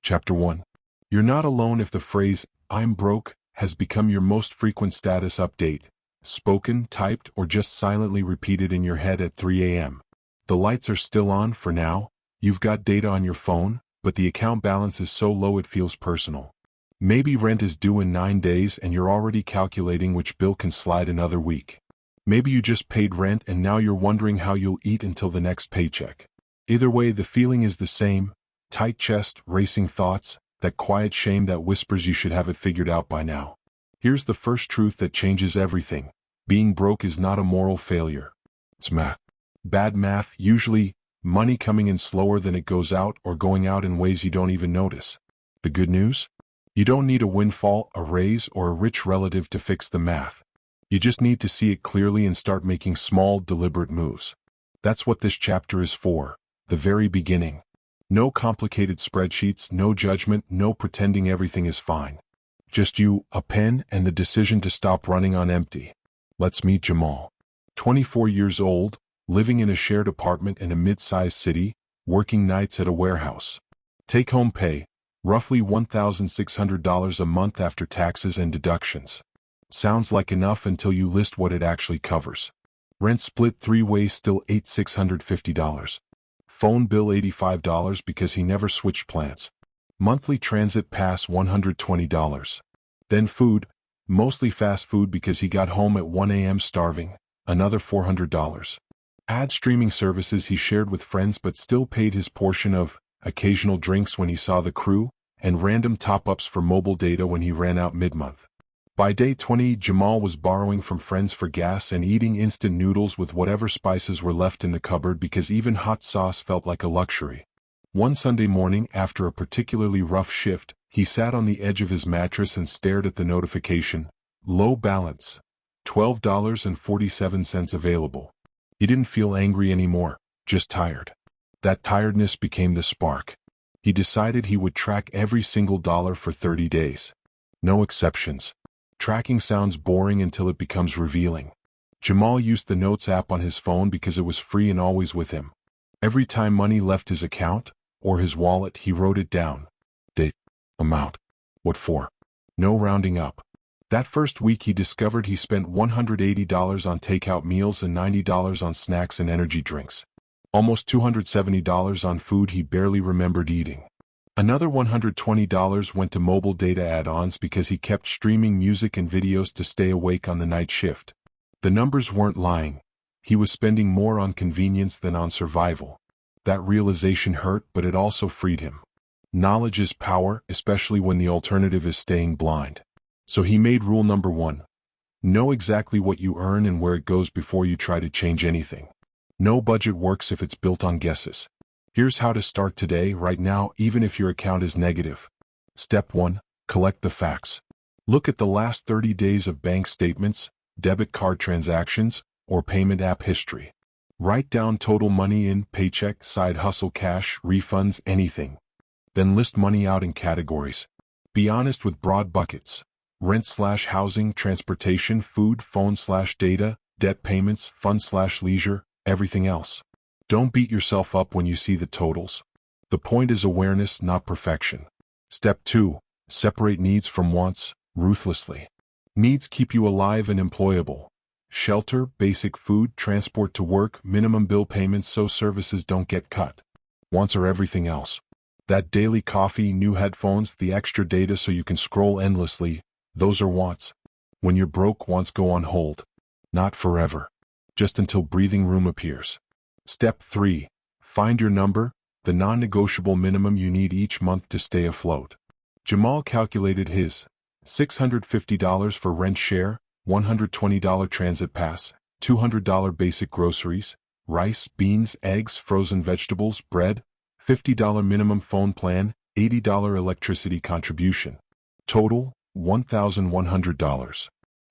Chapter 1. You're not alone if the phrase, "I'm broke," has become your most frequent status update, spoken, typed, or just silently repeated in your head at 3 a.m. The lights are still on for now, you've got data on your phone, but the account balance is so low it feels personal. Maybe rent is due in 9 days and you're already calculating which bill can slide another week. Maybe you just paid rent and now you're wondering how you'll eat until the next paycheck. Either way, the feeling is the same: tight chest, racing thoughts, that quiet shame that whispers you should have it figured out by now. Here's the first truth that changes everything: being broke is not a moral failure. It's math. Bad math, usually money coming in slower than it goes out or going out in ways you don't even notice. The good news? You don't need a windfall, a raise, or a rich relative to fix the math. You just need to see it clearly and start making small, deliberate moves. That's what this chapter is for, the very beginning. No complicated spreadsheets, no judgment, no pretending everything is fine. Just you, a pen, and the decision to stop running on empty. Let's meet Jamal. 24 years old, living in a shared apartment in a mid-sized city, working nights at a warehouse. Take-home pay, roughly $1,600 a month after taxes and deductions. Sounds like enough until you list what it actually covers. Rent split 3 ways, still $8,650. Phone bill $85 because he never switched plans. Monthly transit pass $120. Then food, mostly fast food because he got home at 1 a.m. starving, another $400. Ad streaming services he shared with friends but still paid his portion of, occasional drinks when he saw the crew, and random top-ups for mobile data when he ran out mid-month. By day 20, Jamal was borrowing from friends for gas and eating instant noodles with whatever spices were left in the cupboard because even hot sauce felt like a luxury. One Sunday morning, after a particularly rough shift, he sat on the edge of his mattress and stared at the notification: low balance, $12.47 available. He didn't feel angry anymore, just tired. That tiredness became the spark. He decided he would track every single dollar for 30 days. No exceptions. Tracking sounds boring until it becomes revealing. Jamal used the Notes app on his phone because it was free and always with him. Every time money left his account, or his wallet, he wrote it down. Date, amount, what for. No rounding up. That first week he discovered he spent $180 on takeout meals and $90 on snacks and energy drinks. Almost $270 on food he barely remembered eating. Another $120 went to mobile data add-ons because he kept streaming music and videos to stay awake on the night shift. The numbers weren't lying. He was spending more on convenience than on survival. That realization hurt, but it also freed him. Knowledge is power, especially when the alternative is staying blind. So he made rule number 1. Know exactly what you earn and where it goes before you try to change anything. No budget works if it's built on guesses. Here's how to start today, right now, even if your account is negative. Step 1. Collect the facts. Look at the last 30 days of bank statements, debit card transactions, or payment app history. Write down total money in, paycheck, side hustle, cash, refunds, anything. Then list money out in categories. Be honest with broad buckets: rent/housing, transportation, food, phone/data, debt payments, fun/leisure, everything else. Don't beat yourself up when you see the totals. The point is awareness, not perfection. Step 2. Separate needs from wants, ruthlessly. Needs keep you alive and employable. Shelter, basic food, transport to work, minimum bill payments so services don't get cut. Wants are everything else. That daily coffee, new headphones, the extra data so you can scroll endlessly, those are wants. When you're broke, wants go on hold. Not forever. Just until breathing room appears. Step 3. Find your number, the non-negotiable minimum you need each month to stay afloat. Jamal calculated his $650 for rent share, $120 transit pass, $200 basic groceries, rice, beans, eggs, frozen vegetables, bread, $50 minimum phone plan, $80 electricity contribution. Total, $1,100.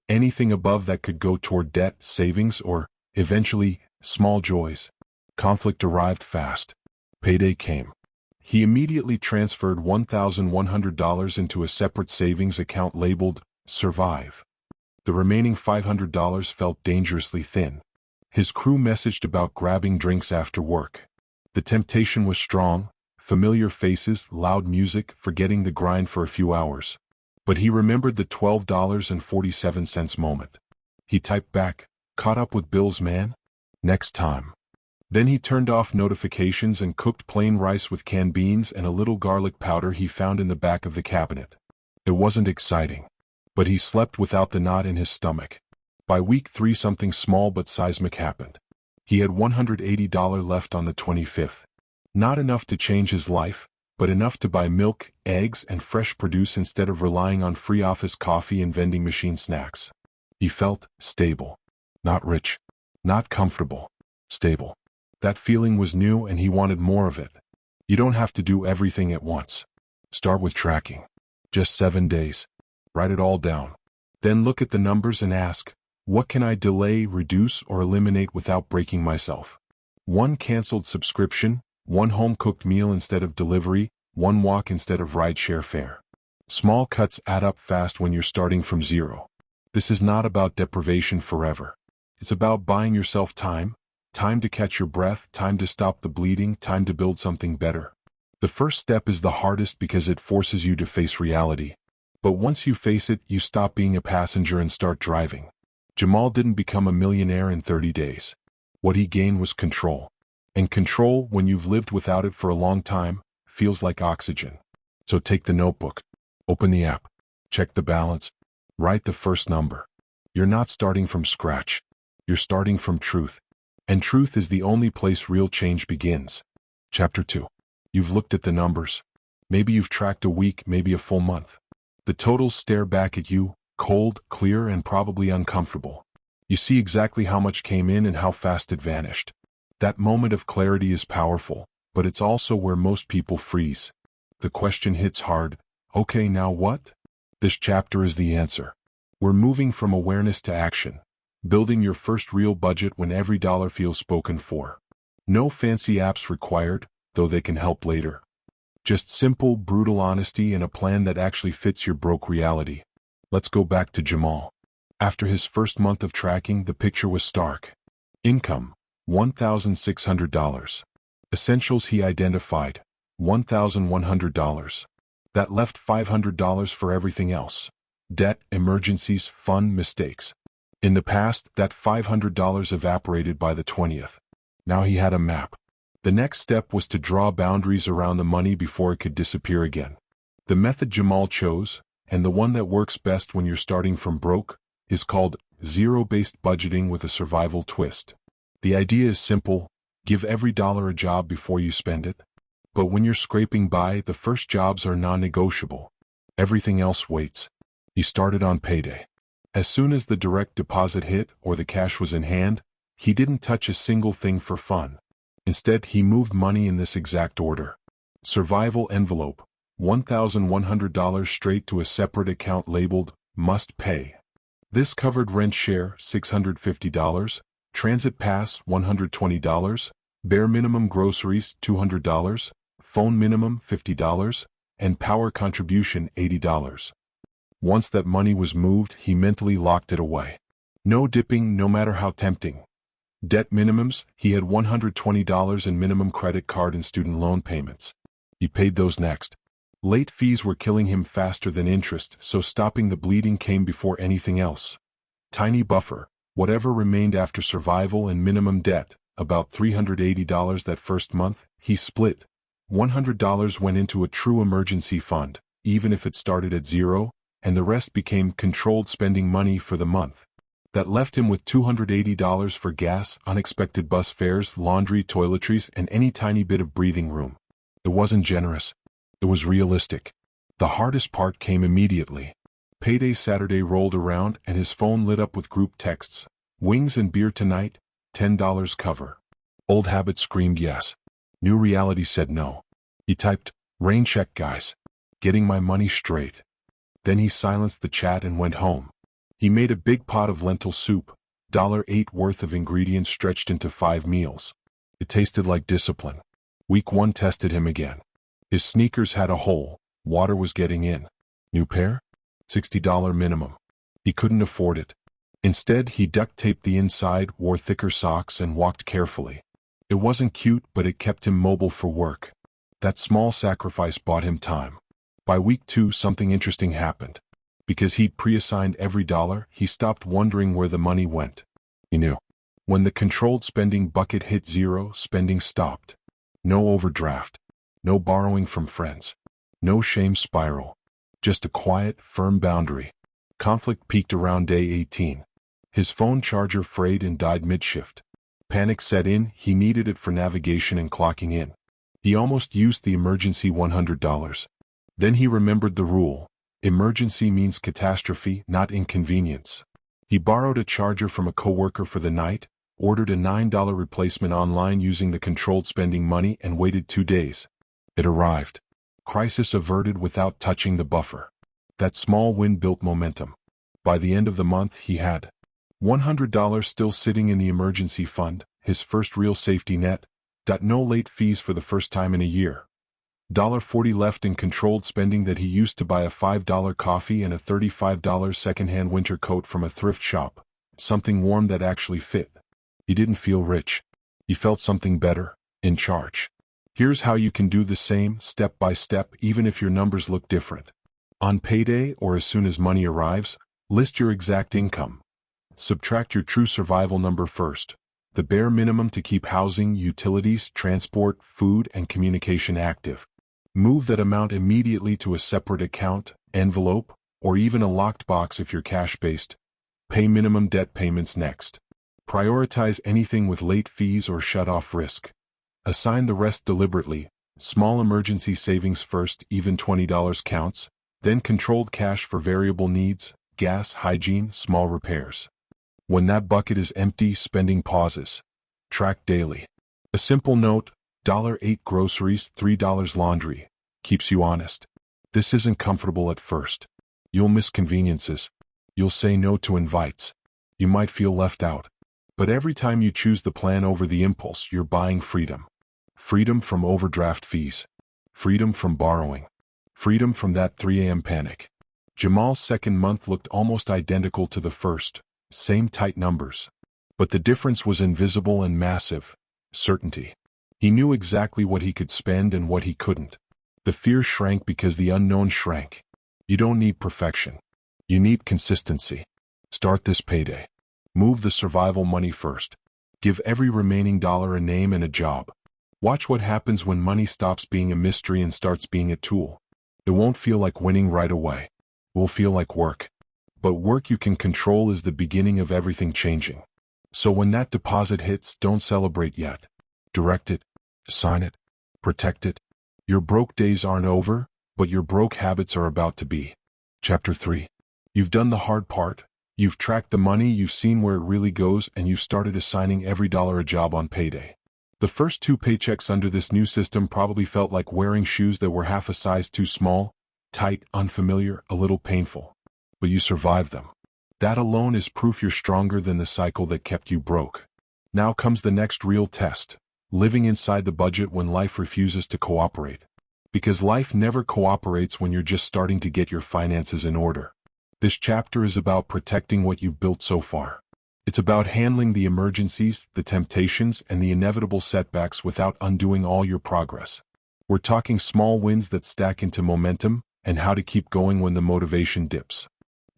Anything above that could go toward debt, savings, or, eventually, small joys. Conflict arrived fast. Payday came. He immediately transferred $1,100 into a separate savings account labeled Survive. The remaining $500 felt dangerously thin. His crew messaged about grabbing drinks after work. The temptation was strong: Familiar faces, loud music, forgetting the grind for a few hours. But he remembered the $12.47 moment. He typed back, "Caught up with bills, man? Next time." Then he turned off notifications and cooked plain rice with canned beans and a little garlic powder he found in the back of the cabinet. It wasn't exciting, but he slept without the knot in his stomach. By week 3 something small but seismic happened. He had $180 left on the 25th. Not enough to change his life, but enough to buy milk, eggs, and fresh produce instead of relying on free office coffee and vending machine snacks. He felt stable. Not rich. Not comfortable. Stable. That feeling was new and he wanted more of it. You don't have to do everything at once. Start with tracking. Just 7 days. Write it all down. Then look at the numbers and ask, what can I delay, reduce, or eliminate without breaking myself? 1 canceled subscription, 1 home-cooked meal instead of delivery, 1 walk instead of rideshare fare. Small cuts add up fast when you're starting from zero. This is not about deprivation forever. It's about buying yourself time. Time to catch your breath, time to stop the bleeding, time to build something better. The first step is the hardest because it forces you to face reality. But once you face it, you stop being a passenger and start driving. Jamal didn't become a millionaire in 30 days. What he gained was control. And control, when you've lived without it for a long time, feels like oxygen. So take the notebook. Open the app. Check the balance. Write the first number. You're not starting from scratch. You're starting from truth. And truth is the only place real change begins. Chapter 2. You've looked at the numbers. Maybe you've tracked a week, maybe a full month. The totals stare back at you, cold, clear, and probably uncomfortable. You see exactly how much came in and how fast it vanished. That moment of clarity is powerful, but it's also where most people freeze. The question hits hard, okay, now what? This chapter is the answer. We're moving from awareness to action. Building your first real budget when every dollar feels spoken for. No fancy apps required, though they can help later. Just simple, brutal honesty and a plan that actually fits your broke reality. Let's go back to Jamal. After his first month of tracking, the picture was stark. Income, $1,600. Essentials he identified, $1,100. That left $500 for everything else. Debt, emergencies, fun, mistakes. In the past, that $500 evaporated by the 20th. Now he had a map. The next step was to draw boundaries around the money before it could disappear again. The method Jamal chose, and the one that works best when you're starting from broke, is called zero-based budgeting with a survival twist. The idea is simple: give every dollar a job before you spend it. But when you're scraping by, the first jobs are non-negotiable. Everything else waits. He started on payday. As soon as the direct deposit hit or the cash was in hand, he didn't touch a single thing for fun. Instead, he moved money in this exact order. Survival envelope, $1,100 straight to a separate account labeled Must Pay. This covered rent share, $650, transit pass, $120, bare minimum groceries, $200, phone minimum, $50, and power contribution, $80. Once that money was moved, he mentally locked it away. No dipping, no matter how tempting. Debt minimums, he had $120 in minimum credit card and student loan payments. He paid those next. Late fees were killing him faster than interest, so stopping the bleeding came before anything else. Tiny buffer, whatever remained after survival and minimum debt, about $380 that first month, he split. $100 went into a true emergency fund, even if it started at zero, and the rest became controlled spending money for the month. That left him with $280 for gas, unexpected bus fares, laundry, toiletries, and any tiny bit of breathing room. It wasn't generous. It was realistic. The hardest part came immediately. Payday Saturday rolled around and his phone lit up with group texts. Wings and beer tonight, $10 cover. Old habit screamed yes. New reality said no. He typed, "Rain check, guys. Getting my money straight." Then he silenced the chat and went home. He made a big pot of lentil soup, $8 worth of ingredients stretched into 5 meals. It tasted like discipline. Week 1 tested him again. His sneakers had a hole, water was getting in. New pair? $60 minimum. He couldn't afford it. Instead, he duct taped the inside, wore thicker socks, and walked carefully. It wasn't cute, but it kept him mobile for work. That small sacrifice bought him time. By week 2, something interesting happened. Because he'd pre-assigned every dollar, he stopped wondering where the money went. He knew. When the controlled spending bucket hit 0, spending stopped. No overdraft. No borrowing from friends. No shame spiral. Just a quiet, firm boundary. Conflict peaked around day 18. His phone charger frayed and died mid-shift. Panic set in, he needed it for navigation and clocking in. He almost used the emergency $100. Then he remembered the rule. Emergency means catastrophe, not inconvenience. He borrowed a charger from a coworker for the night, ordered a $9 replacement online using the controlled spending money, and waited 2 days. It arrived. Crisis averted without touching the buffer. That small win built momentum. By the end of the month, he had $100 still sitting in the emergency fund, his first real safety net. No late fees for the first time in a year. $40 left in controlled spending that he used to buy a $5 coffee and a $35 secondhand winter coat from a thrift shop. Something warm that actually fit. He didn't feel rich. He felt something better, in charge. Here's how you can do the same, step by step, even if your numbers look different. On payday, or as soon as money arrives, list your exact income. Subtract your true survival number first. The bare minimum to keep housing, utilities, transport, food, and communication active. Move that amount immediately to a separate account, envelope, or even a locked box if you're cash-based. Pay minimum debt payments next. Prioritize anything with late fees or shut-off risk. Assign the rest deliberately. Small emergency savings first, even $20 counts. Then controlled cash for variable needs, gas, hygiene, small repairs. When that bucket is empty, spending pauses. Track daily. A simple note, $8 groceries, $3 laundry. Keeps you honest. This isn't comfortable at first. You'll miss conveniences. You'll say no to invites. You might feel left out. But every time you choose the plan over the impulse, you're buying freedom. Freedom from overdraft fees. Freedom from borrowing. Freedom from that 3 a.m. panic. Jamal's second month looked almost identical to the first. Same tight numbers. But the difference was invisible and massive. Certainty. He knew exactly what he could spend and what he couldn't. The fear shrank because the unknown shrank. You don't need perfection. You need consistency. Start this payday. Move the survival money first. Give every remaining dollar a name and a job. Watch what happens when money stops being a mystery and starts being a tool. It won't feel like winning right away. It will feel like work. But work you can control is the beginning of everything changing. So when that deposit hits, don't celebrate yet. Direct it. Sign it. Protect it. Your broke days aren't over, but your broke habits are about to be. Chapter 3. You've done the hard part. You've tracked the money, you've seen where it really goes, and you've started assigning every dollar a job on payday. The first 2 paychecks under this new system probably felt like wearing shoes that were half a size too small, tight, unfamiliar, a little painful. But you survived them. That alone is proof you're stronger than the cycle that kept you broke. Now comes the next real test. Living inside the budget when life refuses to cooperate. Because life never cooperates when you're just starting to get your finances in order. This chapter is about protecting what you've built so far. It's about handling the emergencies, the temptations, and the inevitable setbacks without undoing all your progress. We're talking small wins that stack into momentum, and how to keep going when the motivation dips.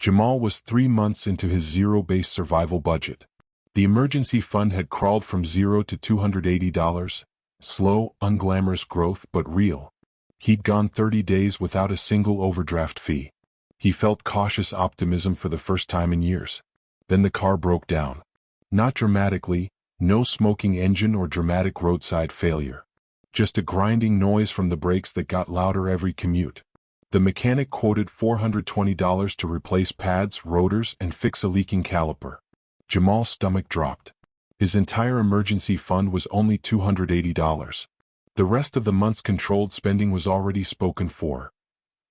Jamal was 3 months into his zero-based survival budget. The emergency fund had crawled from $0 to $280. Slow, unglamorous growth, but real. He'd gone 30 days without a single overdraft fee. He felt cautious optimism for the first time in years. Then the car broke down. Not dramatically, no smoking engine or dramatic roadside failure. Just a grinding noise from the brakes that got louder every commute. The mechanic quoted $420 to replace pads, rotors, and fix a leaking caliper. Jamal's stomach dropped. His entire emergency fund was only $280. The rest of the month's controlled spending was already spoken for.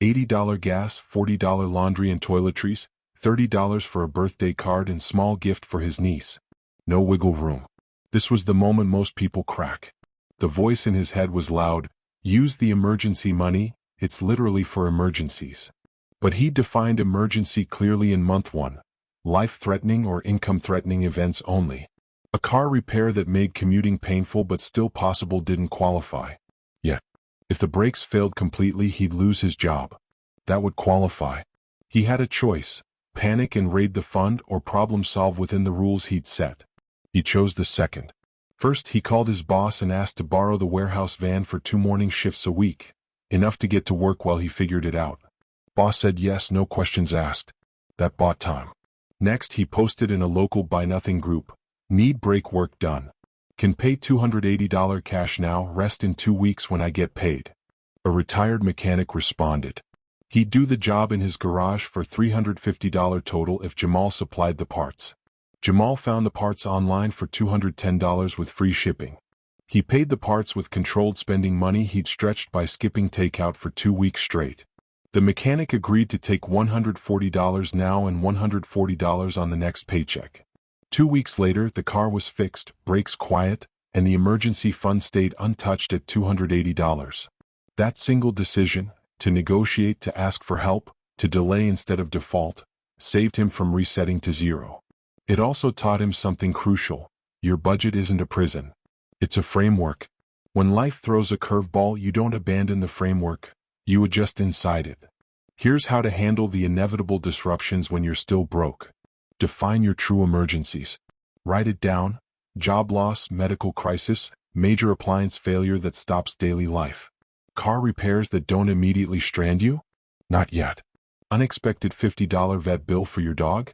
$80 gas, $40 laundry and toiletries, $30 for a birthday card and small gift for his niece. No wiggle room. This was the moment most people crack. The voice in his head was loud. Use the emergency money, it's literally for emergencies. But he defined emergency clearly in month 1. Life-threatening or income-threatening events only. A car repair that made commuting painful but still possible didn't qualify. Yet, If the brakes failed completely, he'd lose his job. That would qualify. He had a choice: panic and raid the fund, or problem solve within the rules he'd set. He chose the second. First, he called his boss and asked to borrow the warehouse van for 2 morning shifts a week, enough to get to work while he figured it out. Boss said yes, no questions asked. That bought time. Next, he posted in a local buy-nothing group: "Need brake work done. Can pay $280 cash now, rest in 2 weeks when I get paid." A retired mechanic responded. He'd do the job in his garage for $350 total if Jamal supplied the parts. Jamal found the parts online for $210 with free shipping. He paid the parts with controlled spending money he'd stretched by skipping takeout for 2 weeks straight. The mechanic agreed to take $140 now and $140 on the next paycheck. 2 weeks later, the car was fixed, brakes quiet, and the emergency fund stayed untouched at $280. That single decision, to negotiate, to ask for help, to delay instead of default, saved him from resetting to zero. It also taught him something crucial: your budget isn't a prison. It's a framework. When life throws a curveball, you don't abandon the framework, you adjust inside it. Here's how to handle the inevitable disruptions when you're still broke. Define your true emergencies. Write it down: job loss, medical crisis, major appliance failure that stops daily life. Car repairs that don't immediately strand you? Not yet. Unexpected $50 vet bill for your dog?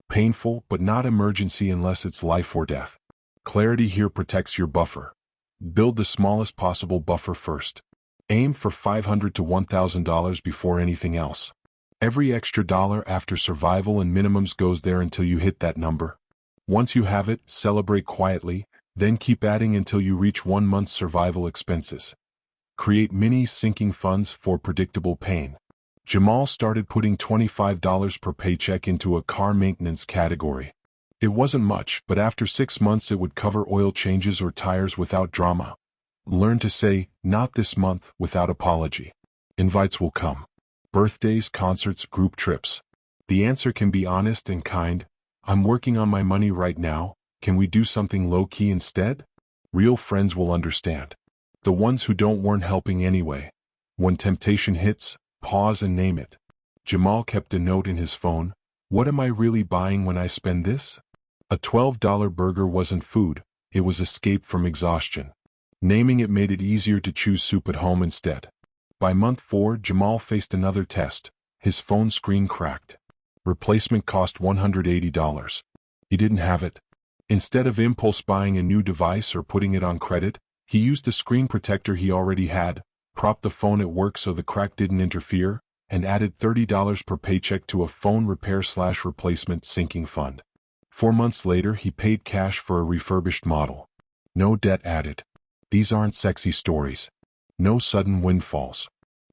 Painful, but not emergency unless it's life or death. Clarity here protects your buffer. Build the smallest possible buffer first. Aim for $500 to $1,000 before anything else. Every extra dollar after survival and minimums goes there until you hit that number. Once you have it, celebrate quietly, then keep adding until you reach 1 month's survival expenses. Create mini sinking funds for predictable pain. Jamal started putting $25 per paycheck into a car maintenance category. It wasn't much, but after 6 months it would cover oil changes or tires without drama. Learn to say, "Not this month," without apology. Invites will come. Birthdays, concerts, group trips. The answer can be honest and kind: "I'm working on my money right now, can we do something low-key instead?" Real friends will understand. The ones who don't weren't helping anyway. When temptation hits, pause and name it. Jamal kept a note in his phone: "What am I really buying when I spend this?" A $12 burger wasn't food, it was escape from exhaustion. Naming it made it easier to choose soup at home instead. By month 4, Jamal faced another test. His phone screen cracked. Replacement cost $180. He didn't have it. Instead of impulse buying a new device or putting it on credit, he used a screen protector he already had, propped the phone at work so the crack didn't interfere, and added $30 per paycheck to a phone repair/replacement sinking fund. 4 months later, he paid cash for a refurbished model. No debt added. These aren't sexy stories. No sudden windfalls.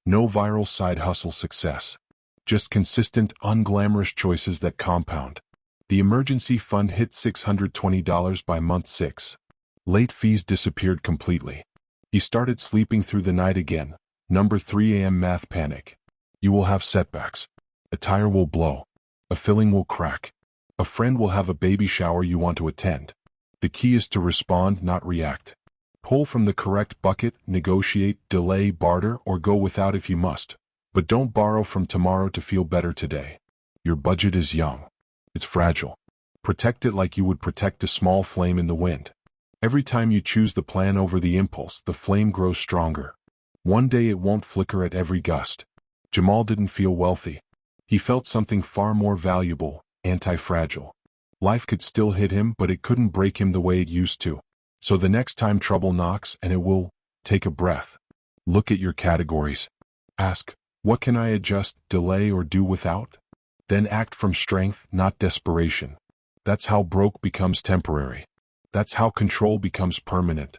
No viral side hustle success. Just consistent, unglamorous choices that compound. The emergency fund hit $620 by month 6. Late fees disappeared completely. He started sleeping through the night again. Number 3 a.m. math panic. You will have setbacks. A tire will blow. A filling will crack. A friend will have a baby shower you want to attend. The key is to respond, not react. Pull from the correct bucket, negotiate, delay, barter, or go without if you must. But don't borrow from tomorrow to feel better today. Your budget is young. It's fragile. Protect it like you would protect a small flame in the wind. Every time you choose the plan over the impulse, the flame grows stronger. One day it won't flicker at every gust. Jamal didn't feel wealthy. He felt something far more valuable: anti-fragile. Life could still hit him, but it couldn't break him the way it used to. So the next time trouble knocks, and it will, take a breath. Look at your categories. Ask, what can I adjust, delay, or do without? Then act from strength, not desperation. That's how broke becomes temporary. That's how control becomes permanent.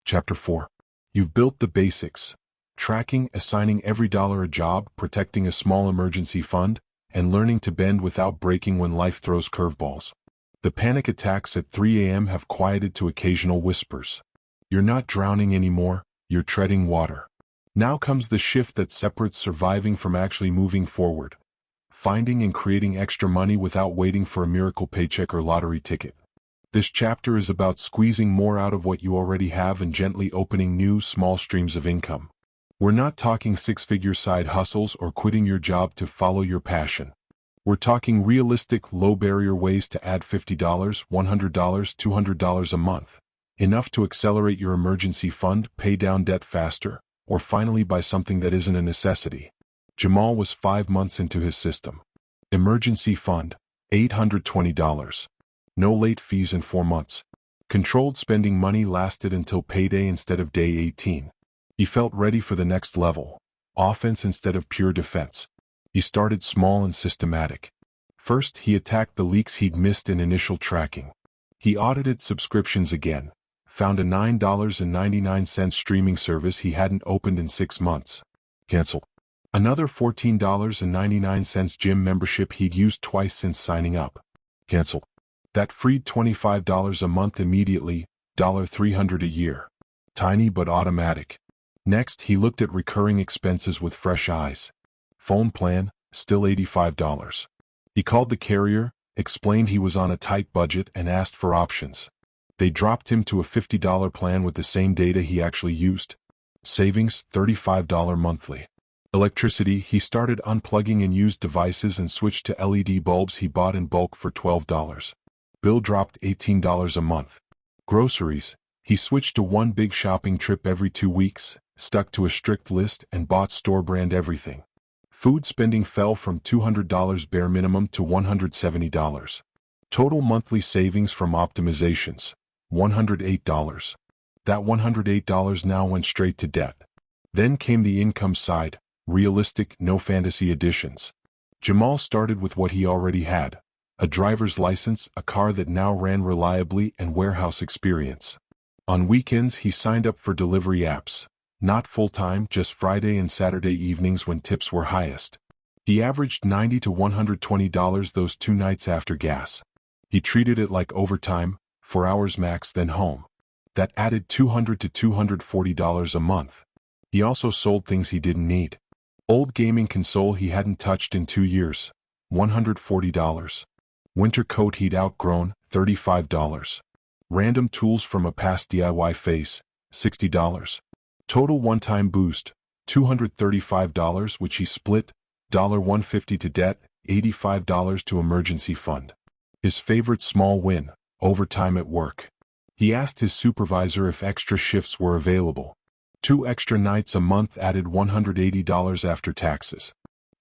Chapter 4. You've built the basics. Tracking, assigning every dollar a job, protecting a small emergency fund, and learning to bend without breaking when life throws curveballs. The panic attacks at 3 a.m. have quieted to occasional whispers. You're not drowning anymore, you're treading water. Now comes the shift that separates surviving from actually moving forward. Finding and creating extra money without waiting for a miracle paycheck or lottery ticket. This chapter is about squeezing more out of what you already have and gently opening new, small streams of income. We're not talking six-figure side hustles or quitting your job to follow your passion. We're talking realistic, low-barrier ways to add $50, $100, $200 a month. Enough to accelerate your emergency fund, pay down debt faster, or finally buy something that isn't a necessity. Jamal was 5 months into his system. Emergency fund, $820. No late fees in 4 months. Controlled spending money lasted until payday instead of day 18. He felt ready for the next level. Offense instead of pure defense. He started small and systematic. First, he attacked the leaks he'd missed in initial tracking. He audited subscriptions again. Found a $9.99 streaming service he hadn't opened in 6 months. Cancel. Another $14.99 gym membership he'd used twice since signing up. Cancel. That freed $25 a month immediately, $300 a year. Tiny but automatic. Next, he looked at recurring expenses with fresh eyes. Phone plan, still $85. He called the carrier, explained he was on a tight budget and asked for options. They dropped him to a $50 plan with the same data he actually used. Savings, $35 monthly. Electricity, he started unplugging and used devices and switched to LED bulbs he bought in bulk for $12. Bill dropped $18 a month. Groceries, he switched to one big shopping trip every 2 weeks, stuck to a strict list and bought store-brand everything. Food spending fell from $200 bare minimum to $170. Total monthly savings from optimizations, $108. That $108 now went straight to debt. Then came the income side, realistic, no fantasy additions. Jamal started with what he already had. A driver's license, a car that now ran reliably, and warehouse experience. On weekends he signed up for delivery apps. Not full-time, just Friday and Saturday evenings when tips were highest. He averaged $90 to $120 those 2 nights after gas. He treated it like overtime, 4 hours max, then home. That added $200 to $240 a month. He also sold things he didn't need. Old gaming console he hadn't touched in 2 years, $140. Winter coat he'd outgrown, $35. Random tools from a past DIY phase, $60. Total one-time boost, $235, which he split, $150 to debt, $85 to emergency fund. His favorite small win, overtime at work. He asked his supervisor if extra shifts were available. 2 extra nights a month added $180 after taxes.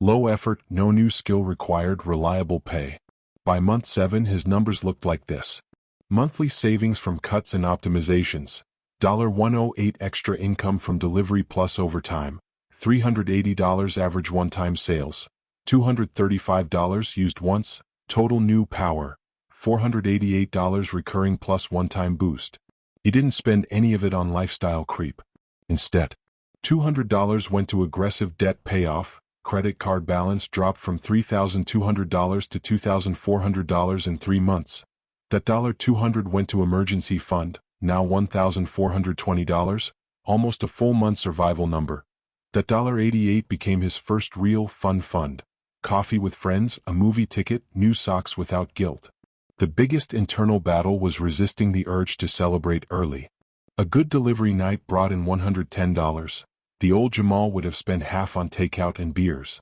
Low effort, no new skill required, reliable pay. By month 7 his numbers looked like this. Monthly savings from cuts and optimizations, $108 extra income from delivery plus overtime, $380 average one-time sales, $235 used once, total new power, $488 recurring plus one-time boost. He didn't spend any of it on lifestyle creep. Instead, $200 went to aggressive debt payoff. Credit card balance dropped from $3,200 to $2,400 in 3 months. That $200 went to emergency fund, now $1,420, almost a full month survival number. That $88 became his first real fun fund. Coffee with friends, a movie ticket, new socks without guilt. The biggest internal battle was resisting the urge to celebrate early. A good delivery night brought in $110. The old Jamal would have spent half on takeout and beers.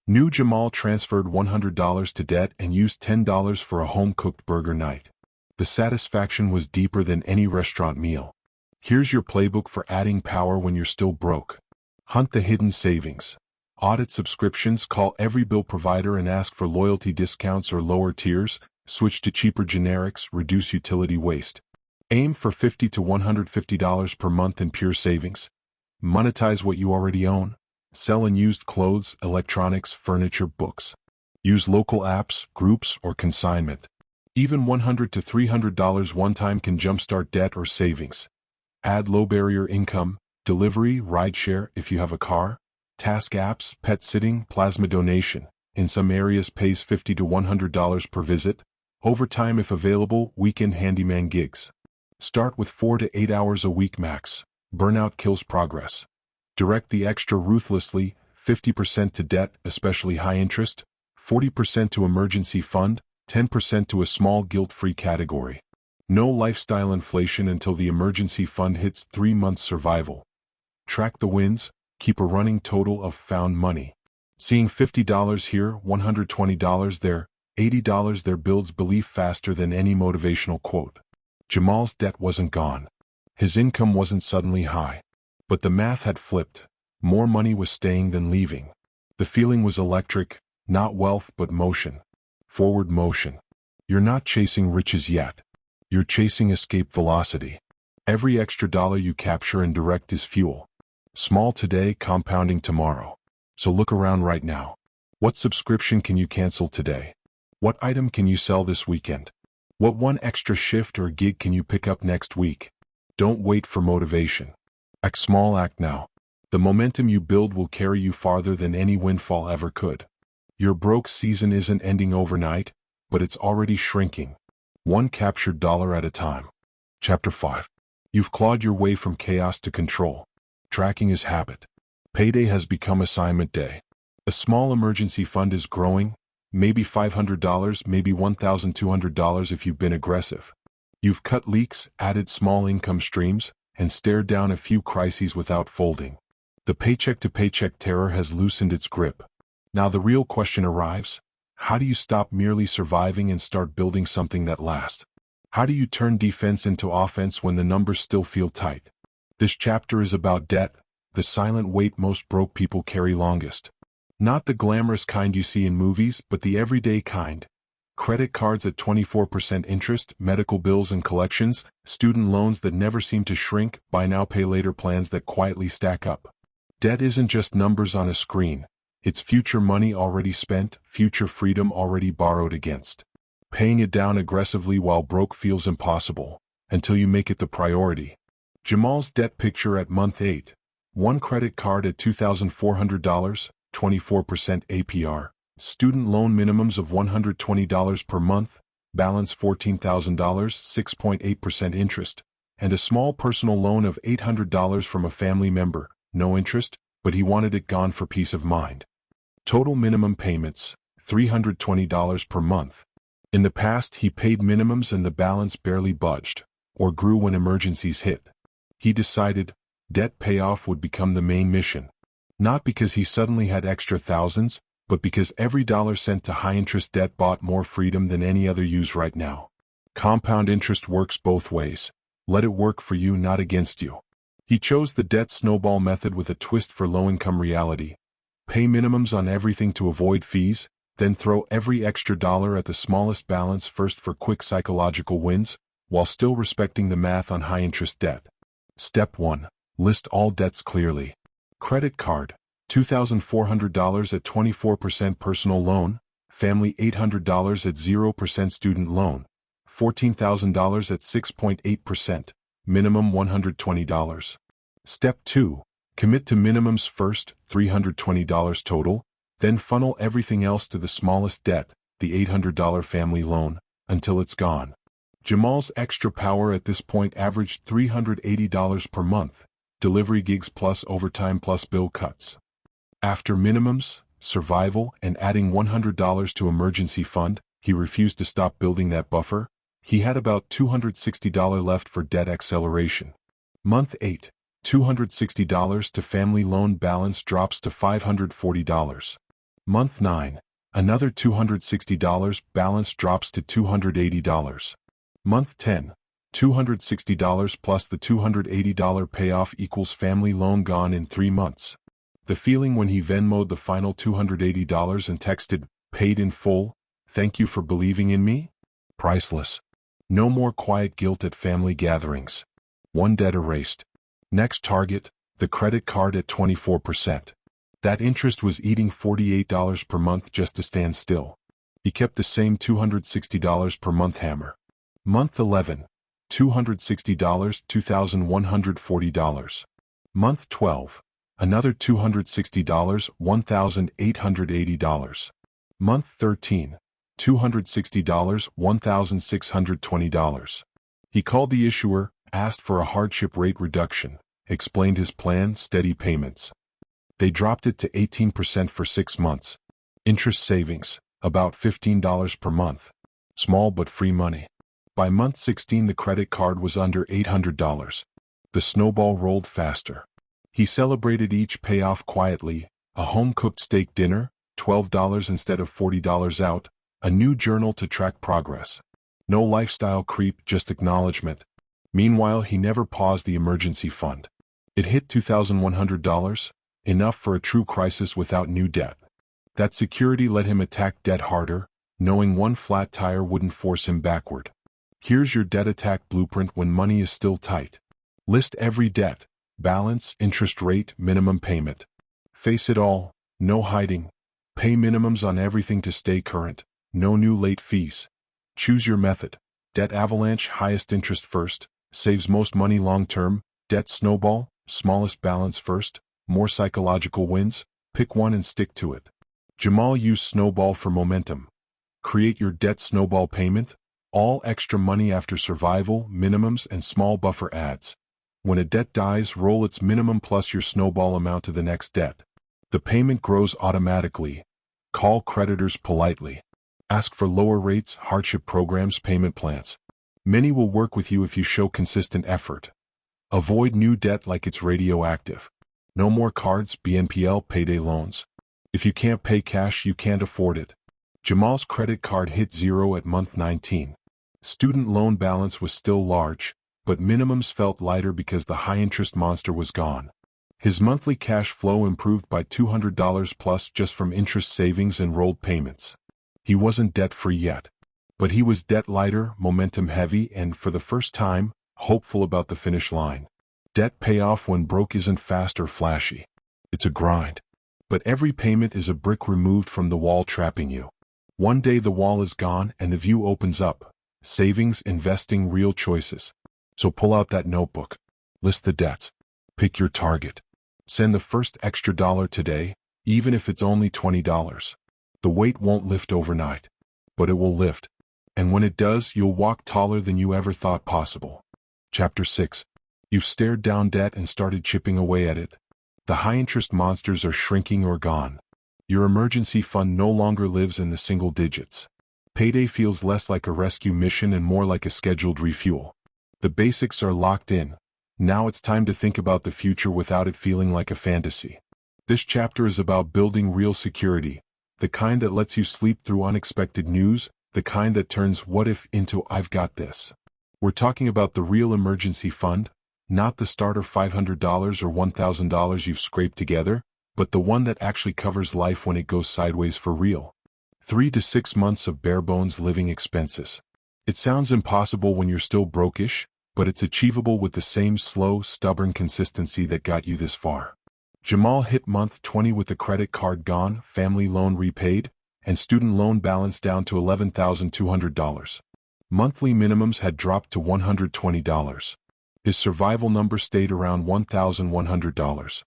New Jamal transferred $100 to debt and used $10 for a home-cooked burger night. The satisfaction was deeper than any restaurant meal. Here's your playbook for adding power when you're still broke. Hunt the hidden savings. Audit subscriptions, call every bill provider and ask for loyalty discounts or lower tiers, switch to cheaper generics, reduce utility waste. Aim for $50 to $150 per month in pure savings. Monetize what you already own. Sell unused clothes, electronics, furniture, books. Use local apps, groups, or consignment. Even $100 to $300 one-time can jumpstart debt or savings. Add low-barrier income, delivery, rideshare if you have a car, task apps, pet sitting, plasma donation. In some areas pays $50 to $100 per visit. Overtime if available, weekend handyman gigs. Start with 4 to 8 hours a week max. Burnout kills progress. Direct the extra ruthlessly, 50% to debt, especially high interest, 40% to emergency fund, 10% to a small guilt-free category. No lifestyle inflation until the emergency fund hits 3 months survival. Track the wins, Keep a running total of found money. Seeing $50 here, $120 there, $80 there builds belief faster than any motivational quote. Jamal's debt wasn't gone. His income wasn't suddenly high. But the math had flipped. More money was staying than leaving. The feeling was electric, not wealth but motion. Forward motion. You're not chasing riches yet. You're chasing escape velocity. Every extra dollar you capture and direct is fuel. Small today, compounding tomorrow. So look around right now. What subscription can you cancel today? What item can you sell this weekend? What one extra shift or gig can you pick up next week? Don't wait for motivation. Act small, act now. The momentum you build will carry you farther than any windfall ever could. Your broke season isn't ending overnight, but it's already shrinking. One captured dollar at a time. Chapter 5. You've clawed your way from chaos to control. Tracking is habit. Payday has become assignment day. A small emergency fund is growing, maybe $500, maybe $1,200 if you've been aggressive. You've cut leaks, added small income streams, and stared down a few crises without folding. The paycheck-to-paycheck terror has loosened its grip. Now the real question arrives: how do you stop merely surviving and start building something that lasts? How do you turn defense into offense when the numbers still feel tight? This chapter is about debt, the silent weight most broke people carry longest. Not the glamorous kind you see in movies, but the everyday kind. Credit cards at 24% interest, medical bills and collections, student loans that never seem to shrink, buy now pay later plans that quietly stack up. Debt isn't just numbers on a screen. It's future money already spent, future freedom already borrowed against. Paying it down aggressively while broke feels impossible, until you make it the priority. Jamal's debt picture at month 8. One credit card at $2,400, 24% APR. Student loan minimums of $120 per month, balance $14,000, 6.8% interest, and a small personal loan of $800 from a family member, no interest, but he wanted it gone for peace of mind. Total minimum payments, $320 per month. In the past, he paid minimums and the balance barely budged, or grew when emergencies hit. He decided debt payoff would become the main mission. Not because he suddenly had extra thousands, but because every dollar sent to high-interest debt bought more freedom than any other use right now. Compound interest works both ways. Let it work for you, not against you. He chose the debt snowball method with a twist for low-income reality. Pay minimums on everything to avoid fees, then throw every extra dollar at the smallest balance first for quick psychological wins, while still respecting the math on high-interest debt. Step 1. List all debts clearly. Credit card, $2,400 at 24% personal loan, family $800 at 0% student loan, $14,000 at 6.8%, minimum $120. Step 2. Commit to minimums first, $320 total, then funnel everything else to the smallest debt, the $800 family loan, until it's gone. Jamal's extra power at this point averaged $380 per month, delivery gigs plus overtime plus bill cuts. After minimums, survival, and adding $100 to emergency fund, he refused to stop building that buffer. He had about $260 left for debt acceleration. Month 8, $260 to family loan balance drops to $540. Month 9, another $260 balance drops to $280. Month 10, $260 plus the $280 payoff equals family loan gone in 3 months. The feeling when he Venmo'd the final $280 and texted, "Paid in full, thank you for believing in me?" Priceless. No more quiet guilt at family gatherings. One debt erased. Next target, the credit card at 24%. That interest was eating $48 per month just to stand still. He kept the same $260 per month hammer. Month 11, $260, $2,140. Month 12, another $260, $1,880. Month 13, $260, $1,620. He called the issuer, asked for a hardship rate reduction, explained his plan, steady payments. They dropped it to 18% for 6 months. Interest savings, about $15 per month. Small but free money. By month 16 the credit card was under $800. The snowball rolled faster. He celebrated each payoff quietly: a home-cooked steak dinner, $12 instead of $40 out, a new journal to track progress. No lifestyle creep, just acknowledgement. Meanwhile, he never paused the emergency fund. It hit $2,100, enough for a true crisis without new debt. That security let him attack debt harder, knowing one flat tire wouldn't force him backward. Here's your debt attack blueprint when money is still tight. List every debt: balance, interest rate, minimum payment. Face it all, no hiding. Pay minimums on everything to stay current, no new late fees. Choose your method. Debt avalanche, highest interest first, saves most money long term. Debt snowball, smallest balance first, more psychological wins. Pick one and stick to it. Jamal used snowball for momentum. Create your debt snowball payment, all extra money after survival, minimums, and small buffer adds. When a debt dies, roll its minimum plus your snowball amount to the next debt. The payment grows automatically. Call creditors politely. Ask for lower rates, hardship programs, payment plans. Many will work with you if you show consistent effort. Avoid new debt like it's radioactive. No more cards, BNPL, payday loans. If you can't pay cash, you can't afford it. Jamal's credit card hit zero at month 19. Student loan balance was still large, but minimums felt lighter because the high-interest monster was gone. His monthly cash flow improved by $200 plus just from interest savings and rolled payments. He wasn't debt-free yet, but he was debt-lighter, momentum-heavy, and, for the first time, hopeful about the finish line. Debt payoff when broke isn't fast or flashy. It's a grind. But every payment is a brick removed from the wall trapping you. One day the wall is gone and the view opens up. Savings, investing, real choices. So pull out that notebook. List the debts. Pick your target. Send the first extra dollar today, even if it's only $20. The weight won't lift overnight, but it will lift. And when it does, you'll walk taller than you ever thought possible. Chapter 6. You've stared down debt and started chipping away at it. The high-interest monsters are shrinking or gone. Your emergency fund no longer lives in the single digits. Payday feels less like a rescue mission and more like a scheduled refuel. The basics are locked in. Now it's time to think about the future without it feeling like a fantasy. This chapter is about building real security, the kind that lets you sleep through unexpected news, the kind that turns what if into I've got this. We're talking about the real emergency fund, not the starter $500 or $1,000 you've scraped together, but the one that actually covers life when it goes sideways for real. 3 to 6 months of bare-bones living expenses. It sounds impossible when you're still brokish, but it's achievable with the same slow, stubborn consistency that got you this far. Jamal hit month 20 with the credit card gone, family loan repaid, and student loan balance down to $11,200. Monthly minimums had dropped to $120. His survival number stayed around $1,100.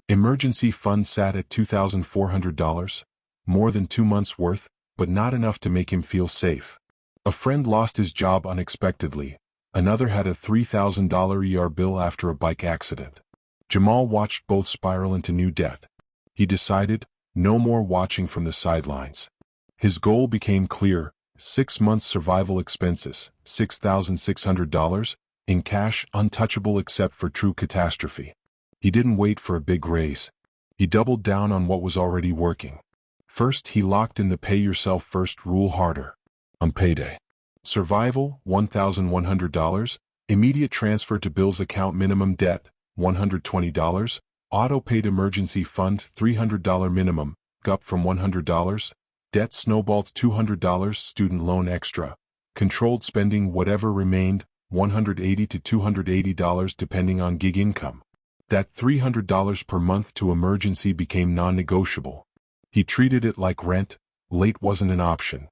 Emergency fund sat at $2,400, more than 2 months' worth, but not enough to make him feel safe. A friend lost his job unexpectedly. Another had a $3,000 ER bill after a bike accident. Jamal watched both spiral into new debt. He decided, no more watching from the sidelines. His goal became clear: 6 months survival expenses, $6,600, in cash, untouchable except for true catastrophe. He didn't wait for a big raise. He doubled down on what was already working. First, he locked in the pay-yourself-first rule harder. On payday. Survival, $1,100, immediate transfer to bills account minimum debt, $120, auto-paid emergency fund, $300 minimum, up from $100, debt snowballed $200, student loan extra, controlled spending whatever remained, $180 to $280 depending on gig income. That $300 per month to emergency became non-negotiable. He treated it like rent. Late wasn't an option.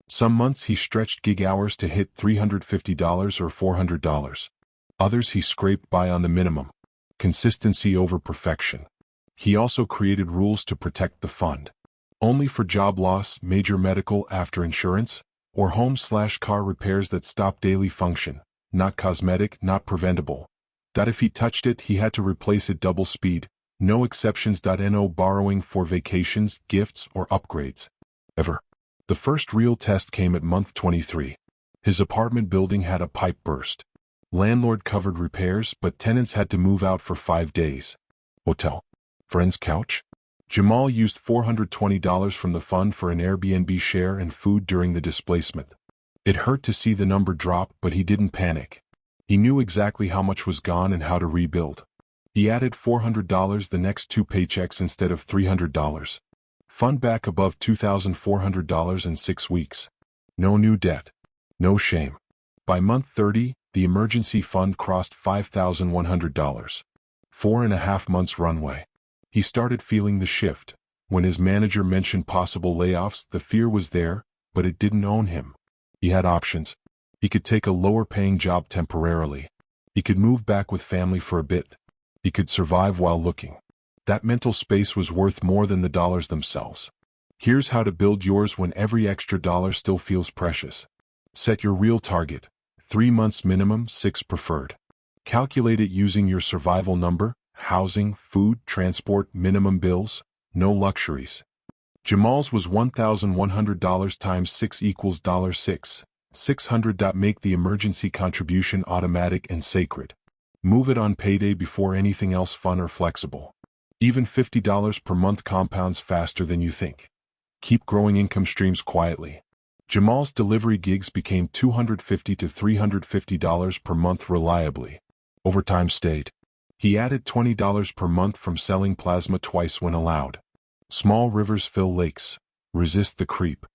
Some months he stretched gig hours to hit $350 or $400. Others he scraped by on the minimum. Consistency over perfection. He also created rules to protect the fund. Only for job loss, major medical after insurance, or home/car repairs that stop daily function, not cosmetic, not preventable. That if he touched it, he had to replace it double speed. No exceptions. No borrowing for vacations, gifts, or upgrades. Ever. The first real test came at month 23. His apartment building had a pipe burst. Landlord covered repairs, but tenants had to move out for 5 days. Hotel. Friend's couch? Jamal used $420 from the fund for an Airbnb share and food during the displacement. It hurt to see the number drop, but he didn't panic. He knew exactly how much was gone and how to rebuild. He added $400 the next 2 paychecks instead of $300. Fund back above $2,400 in 6 weeks. No new debt. No shame. By month 30, the emergency fund crossed $5,100. 4.5 months runway. He started feeling the shift. When his manager mentioned possible layoffs, the fear was there, but it didn't own him. He had options. He could take a lower-paying job temporarily. He could move back with family for a bit. He could survive while looking. That mental space was worth more than the dollars themselves. Here's how to build yours when every extra dollar still feels precious. Set your real target. 3 months minimum, 6 preferred. Calculate it using your survival number, housing, food, transport, minimum bills, no luxuries. Jamal's was $1,100 times 6 equals $6. 600. Make the emergency contribution automatic and sacred. Move it on payday before anything else fun or flexible. Even $50 per month compounds faster than you think. Keep growing income streams quietly. Jamal's delivery gigs became $250 to $350 per month reliably. Overtime stayed. He added $20 per month from selling plasma twice when allowed. Small rivers fill lakes. Resist the creep.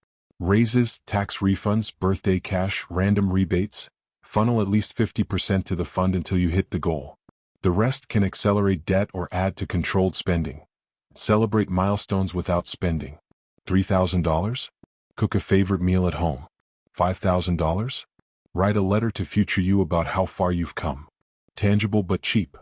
Raises, tax refunds, birthday cash, random rebates. Funnel at least 50% to the fund until you hit the goal. The rest can accelerate debt or add to controlled spending. Celebrate milestones without spending. $3,000? Cook a favorite meal at home. $5,000? Write a letter to future you about how far you've come. Tangible but cheap.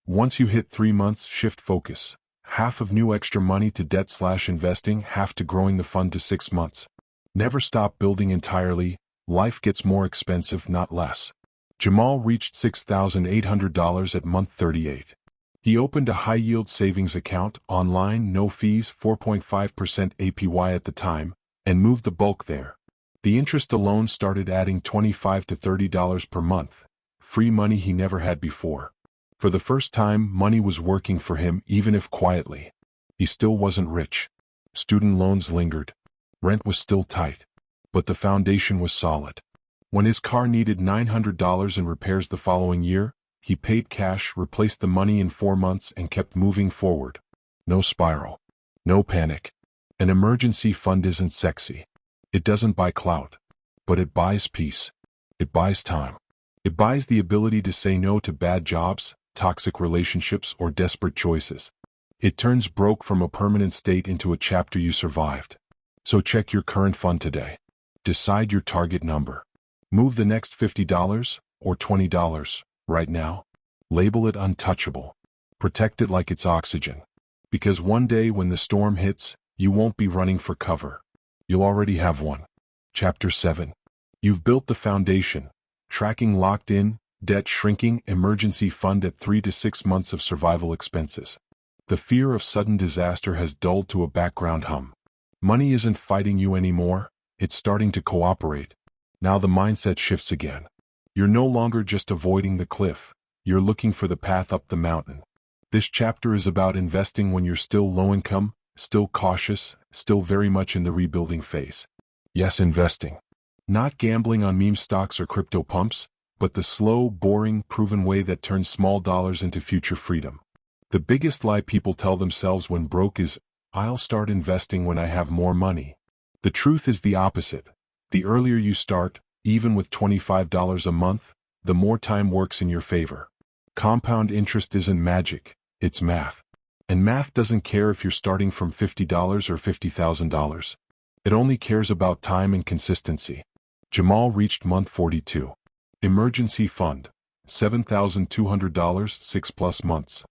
Once you hit 3 months, shift focus. Half of new extra money to debt/investing, half to growing the fund to 6 months. Never stop building entirely. Life gets more expensive, not less. Jamal reached $6,800 at month 38. He opened a high-yield savings account, online, no fees, 4.5% APY at the time, and moved the bulk there. The interest alone started adding $25 to $30 per month, free money he never had before. For the first time, money was working for him, even if quietly. He still wasn't rich. Student loans lingered. Rent was still tight. But the foundation was solid. When his car needed $900 in repairs the following year, he paid cash, replaced the money in 4 months, and kept moving forward. No spiral. No panic. An emergency fund isn't sexy. It doesn't buy clout. But it buys peace. It buys time. It buys the ability to say no to bad jobs, toxic relationships, or desperate choices. It turns broke from a permanent state into a chapter you survived. So check your current fund today. Decide your target number. Move the next $50 or $20 right now. Label it untouchable. Protect it like it's oxygen. Because one day when the storm hits, you won't be running for cover. You'll already have one. Chapter 7. You've built the foundation. Tracking locked in, debt shrinking, emergency fund at 3 to 6 months of survival expenses. The fear of sudden disaster has dulled to a background hum. Money isn't fighting you anymore, it's starting to cooperate. Now the mindset shifts again. You're no longer just avoiding the cliff, you're looking for the path up the mountain. This chapter is about investing when you're still low income, still cautious, still very much in the rebuilding phase. Yes, investing. Not gambling on meme stocks or crypto pumps, but the slow, boring, proven way that turns small dollars into future freedom. The biggest lie people tell themselves when broke is, I'll start investing when I have more money. The truth is the opposite. The earlier you start, even with $25 a month, the more time works in your favor. Compound interest isn't magic, it's math. And math doesn't care if you're starting from $50 or $50,000. It only cares about time and consistency. Jamal reached month 42. Emergency fund, $7,200, 6+ months.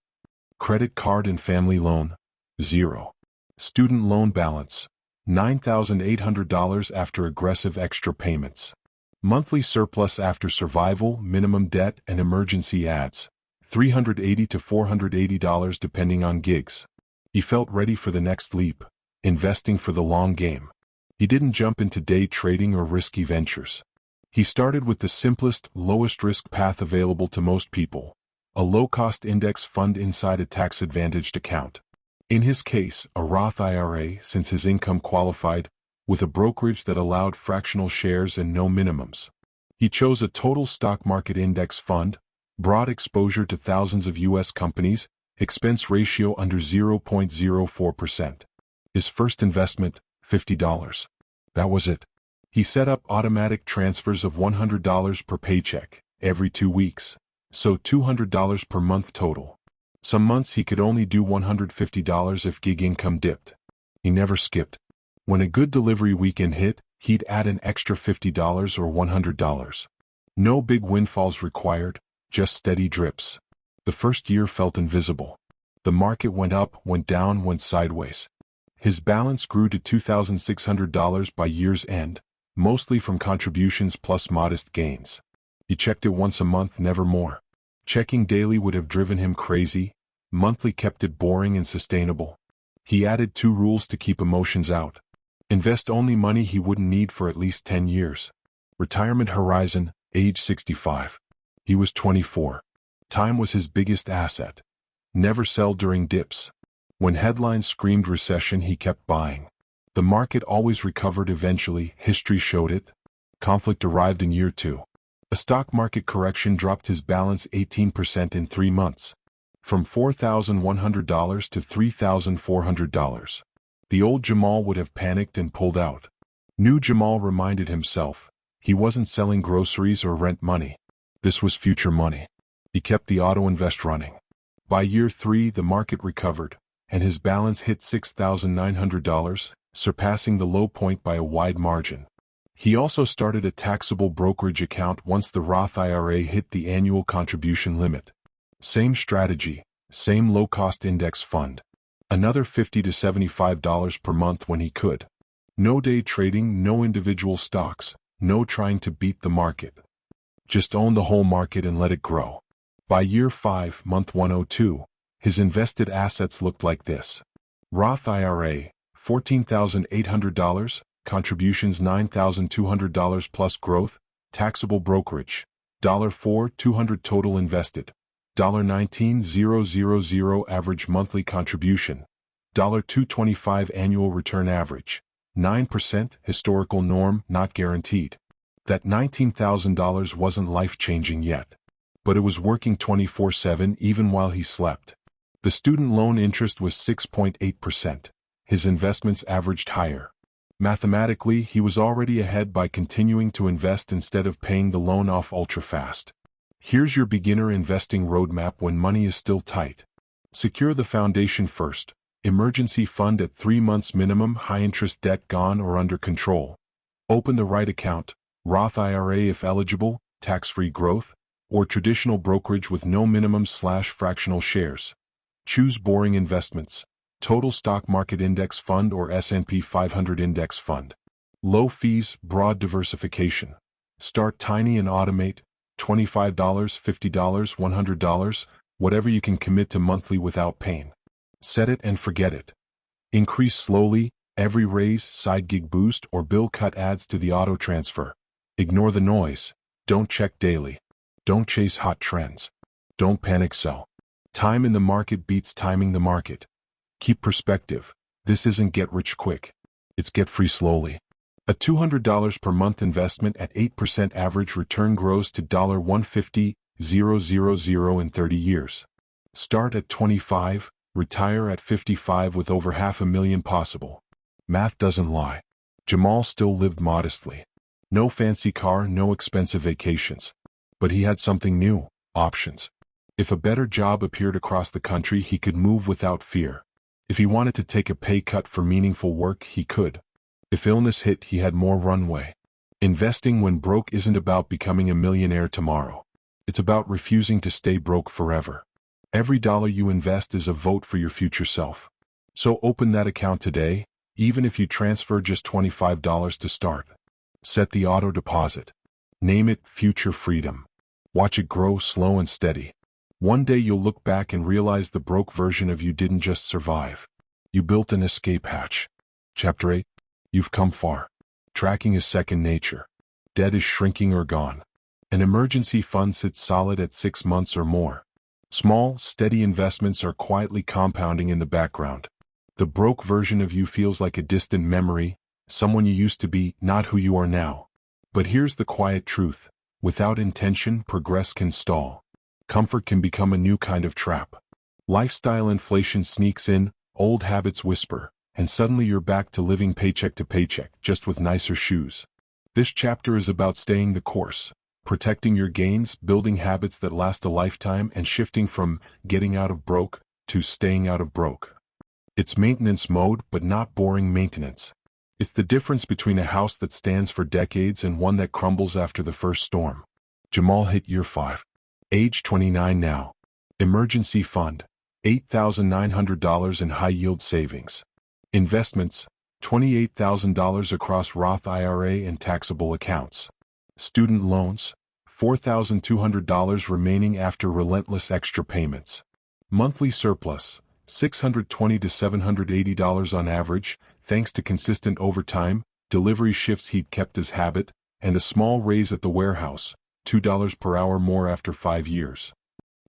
Credit card and family loan, 0. Student loan balance, $9,800 after aggressive extra payments. Monthly surplus after survival, minimum debt, and emergency ads, $380 to $480 depending on gigs. He felt ready for the next leap, investing for the long game. He didn't jump into day trading or risky ventures. He started with the simplest, lowest risk path available to most people. a low-cost index fund inside a tax-advantaged account. In his case, a Roth IRA, since his income qualified, with a brokerage that allowed fractional shares and no minimums. He chose a total stock market index fund, broad exposure to thousands of U.S. companies, expense ratio under 0.04%. His first investment, $50. That was it. He set up automatic transfers of $100 per paycheck, every 2 weeks, so $200 per month total. Some months he could only do $150 if gig income dipped. He never skipped. When a good delivery weekend hit, he'd add an extra $50 or $100. No big windfalls required, just steady drips. The first year felt invisible. The market went up, went down, went sideways. His balance grew to $2,600 by year's end, mostly from contributions plus modest gains. He checked it once a month, never more. Checking daily would have driven him crazy. Monthly kept it boring and sustainable. He added 2 rules to keep emotions out. Invest only money he wouldn't need for at least 10 years. Retirement horizon, age 65. He was 24. Time was his biggest asset. Never sell during dips. When headlines screamed recession, he kept buying. The market always recovered eventually, history showed it. Conflict arrived in year 2. A stock market correction dropped his balance 18% in 3 months, from $4,100 to $3,400. The old Jamal would have panicked and pulled out. New Jamal reminded himself, he wasn't selling groceries or rent money. This was future money. He kept the auto invest running. By year 3, the market recovered, and his balance hit $6,900, surpassing the low point by a wide margin. He also started a taxable brokerage account once the Roth IRA hit the annual contribution limit. Same strategy, same low-cost index fund. Another $50 to $75 per month when he could. No day trading, no individual stocks, no trying to beat the market. Just own the whole market and let it grow. By year 5, month 102, his invested assets looked like this. Roth IRA, $14,800, contributions $9,200 plus growth, taxable brokerage, $4,200 total invested, $19,000 average monthly contribution, $225 annual return average, 9% historical norm not guaranteed. That $19,000 wasn't life-changing yet, but it was working 24/7 even while he slept. The student loan interest was 6.8%. His investments averaged higher. Mathematically, he was already ahead by continuing to invest instead of paying the loan off ultra-fast. Here's your beginner investing roadmap when money is still tight. Secure the foundation first. Emergency fund at 3 months minimum, high-interest debt gone or under control. Open the right account, Roth IRA if eligible, tax-free growth, or traditional brokerage with no minimum/fractional shares. Choose boring investments. Total stock market index fund or S&P 500 index fund. Low fees, broad diversification. Start tiny and automate. $25, $50, $100, whatever you can commit to monthly without pain. Set it and forget it. Increase slowly, every raise, side gig boost, or bill cut adds to the auto transfer. Ignore the noise. Don't check daily. Don't chase hot trends. Don't panic sell. Time in the market beats timing the market. Keep perspective. This isn't get rich quick. It's get free slowly. A $200 per month investment at 8% average return grows to $150,000 in 30 years. Start at 25, retire at 55 with over $500,000 possible. Math doesn't lie. Jamal still lived modestly. No fancy car, no expensive vacations. But he had something new, options. If a better job appeared across the country, he could move without fear. If he wanted to take a pay cut for meaningful work, he could. If illness hit, he had more runway. Investing when broke isn't about becoming a millionaire tomorrow. It's about refusing to stay broke forever. Every dollar you invest is a vote for your future self. So open that account today, even if you transfer just $25 to start. Set the auto deposit. Name it Future Freedom. Watch it grow slow and steady. One day you'll look back and realize the broke version of you didn't just survive. You built an escape hatch. Chapter 8. You've come far. Tracking is second nature. Debt is shrinking or gone. An emergency fund sits solid at 6 months or more. Small, steady investments are quietly compounding in the background. The broke version of you feels like a distant memory, someone you used to be, not who you are now. But here's the quiet truth. Without intention, progress can stall. Comfort can become a new kind of trap. Lifestyle inflation sneaks in, old habits whisper, and suddenly you're back to living paycheck to paycheck, just with nicer shoes. This chapter is about staying the course, protecting your gains, building habits that last a lifetime, and shifting from getting out of broke to staying out of broke. It's maintenance mode, but not boring maintenance. It's the difference between a house that stands for decades and one that crumbles after the first storm. Jamal hit year 5. Age 29 now. Emergency fund, $8,900 in high-yield savings. Investments, $28,000 across Roth IRA and taxable accounts. Student loans, $4,200 remaining after relentless extra payments. Monthly surplus, $620 to $780 on average, thanks to consistent overtime, delivery shifts he'd kept as habit, and a small raise at the warehouse, $2 per hour more after 5 years.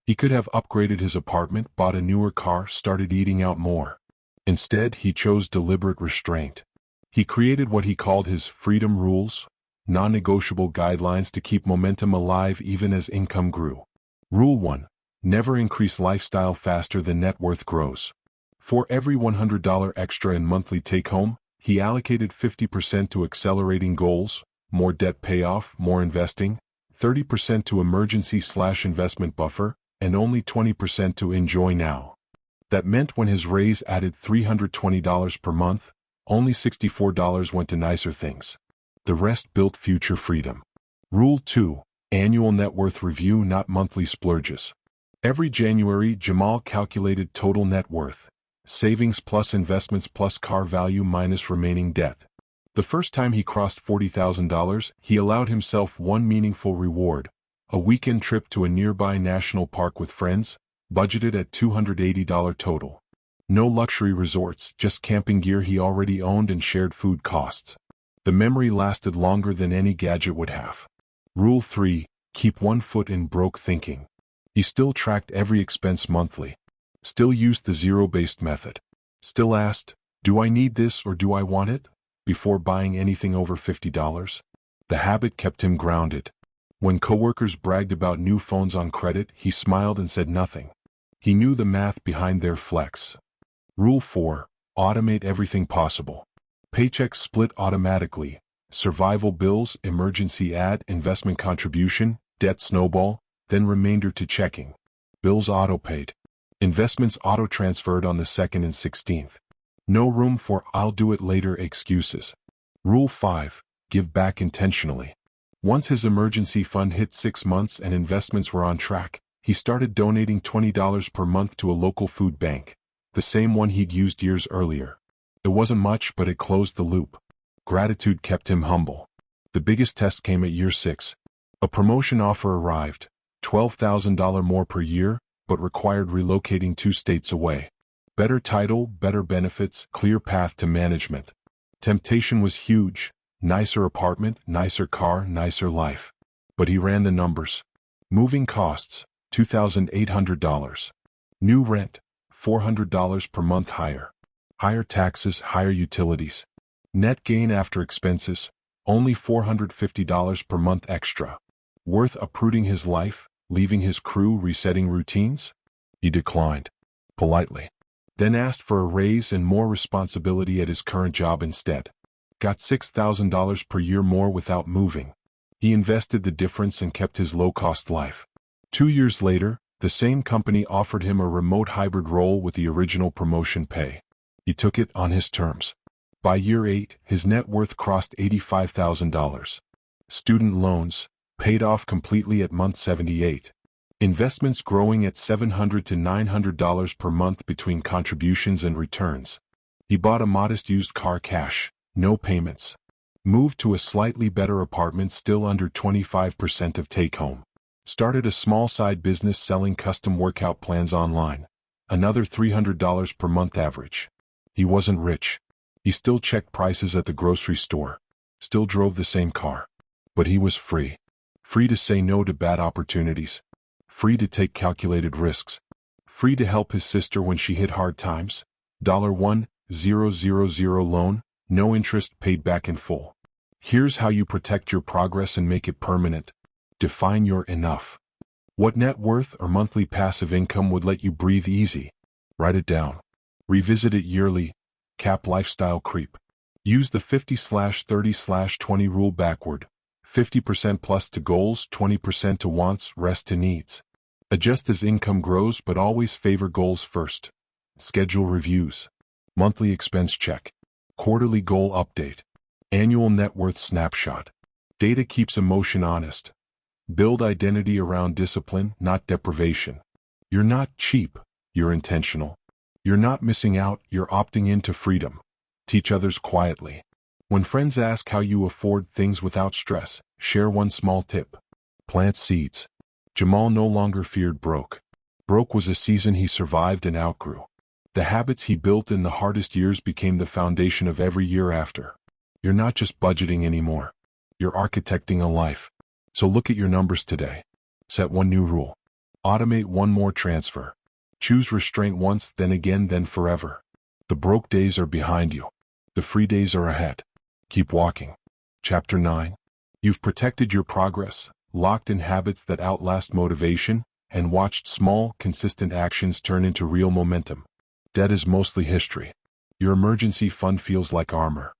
He could have upgraded his apartment, bought a newer car, started eating out more. Instead, he chose deliberate restraint. He created what he called his freedom rules, non-negotiable guidelines to keep momentum alive even as income grew. Rule 1. Never increase lifestyle faster than net worth grows. For every $100 extra in monthly take-home, he allocated 50% to accelerating goals, more debt payoff, more investing, 30% to emergency/investment buffer, and only 20% to enjoy now. That meant when his raise added $320 per month, only $64 went to nicer things. The rest built future freedom. Rule 2. Annual net worth review, not monthly splurges. Every January, Jamal calculated total net worth, savings plus investments plus car value minus remaining debt. The first time he crossed $40,000, he allowed himself one meaningful reward, a weekend trip to a nearby national park with friends, budgeted at $280 total. No luxury resorts, just camping gear he already owned and shared food costs. The memory lasted longer than any gadget would have. Rule 3. Keep one foot in broke thinking. He still tracked every expense monthly. Still used the zero-based method. Still asked, "Do I need this or do I want it?" before buying anything over $50. The habit kept him grounded. When coworkers bragged about new phones on credit, he smiled and said nothing. He knew the math behind their flex. Rule 4. Automate everything possible. Paychecks split automatically. Survival bills, emergency ad, investment contribution, debt snowball, then remainder to checking. Bills auto-paid. Investments auto-transferred on the 2nd and 16th. No room for "I'll do it later" excuses. Rule 5. Give back intentionally. Once his emergency fund hit 6 months and investments were on track, he started donating $20 per month to a local food bank, the same one he'd used years earlier. It wasn't much, but it closed the loop. Gratitude kept him humble. The biggest test came at year 6. A promotion offer arrived, $12,000 more per year, but required relocating 2 states away. Better title, better benefits, clear path to management. Temptation was huge. Nicer apartment, nicer car, nicer life. But he ran the numbers. Moving costs, $2,800. New rent, $400 per month higher. Higher taxes, higher utilities. Net gain after expenses, only $450 per month extra. Worth uprooting his life, leaving his crew, resetting routines? He declined. Politely. Then asked for a raise and more responsibility at his current job instead. Got $6,000 per year more without moving. He invested the difference and kept his low-cost life. 2 years later, the same company offered him a remote hybrid role with the original promotion pay. He took it on his terms. By year 8, his net worth crossed $85,000. Student loans, paid off completely at month 78. Investments growing at $700 to $900 per month between contributions and returns. He bought a modest used car cash. No payments. Moved to a slightly better apartment still under 25% of take-home. Started a small side business selling custom workout plans online. Another $300 per month average. He wasn't rich. He still checked prices at the grocery store. Still drove the same car. But he was free. Free to say no to bad opportunities. Free to take calculated risks. Free to help his sister when she hit hard times. $1,000 loan, no interest, paid back in full. Here's how you protect your progress and make it permanent. Define your enough. What net worth or monthly passive income would let you breathe easy? Write it down. Revisit it yearly. Cap lifestyle creep. Use the 50/30/20 rule backward. 50% plus to goals, 20% to wants, rest to needs. Adjust as income grows, but always favor goals first. Schedule reviews. Monthly expense check. Quarterly goal update. Annual net worth snapshot. Data keeps emotion honest. Build identity around discipline, not deprivation. You're not cheap, you're intentional. You're not missing out, you're opting into freedom. Teach others quietly. When friends ask how you afford things without stress, share one small tip. Plant seeds. Jamal no longer feared broke. Broke was a season he survived and outgrew. The habits he built in the hardest years became the foundation of every year after. You're not just budgeting anymore. You're architecting a life. So look at your numbers today. Set one new rule. Automate one more transfer. Choose restraint once, then again, then forever. The broke days are behind you. The free days are ahead. Keep walking. Chapter 9. You've protected your progress, locked in habits that outlast motivation, and watched small, consistent actions turn into real momentum. Debt is mostly history. Your emergency fund feels like armor.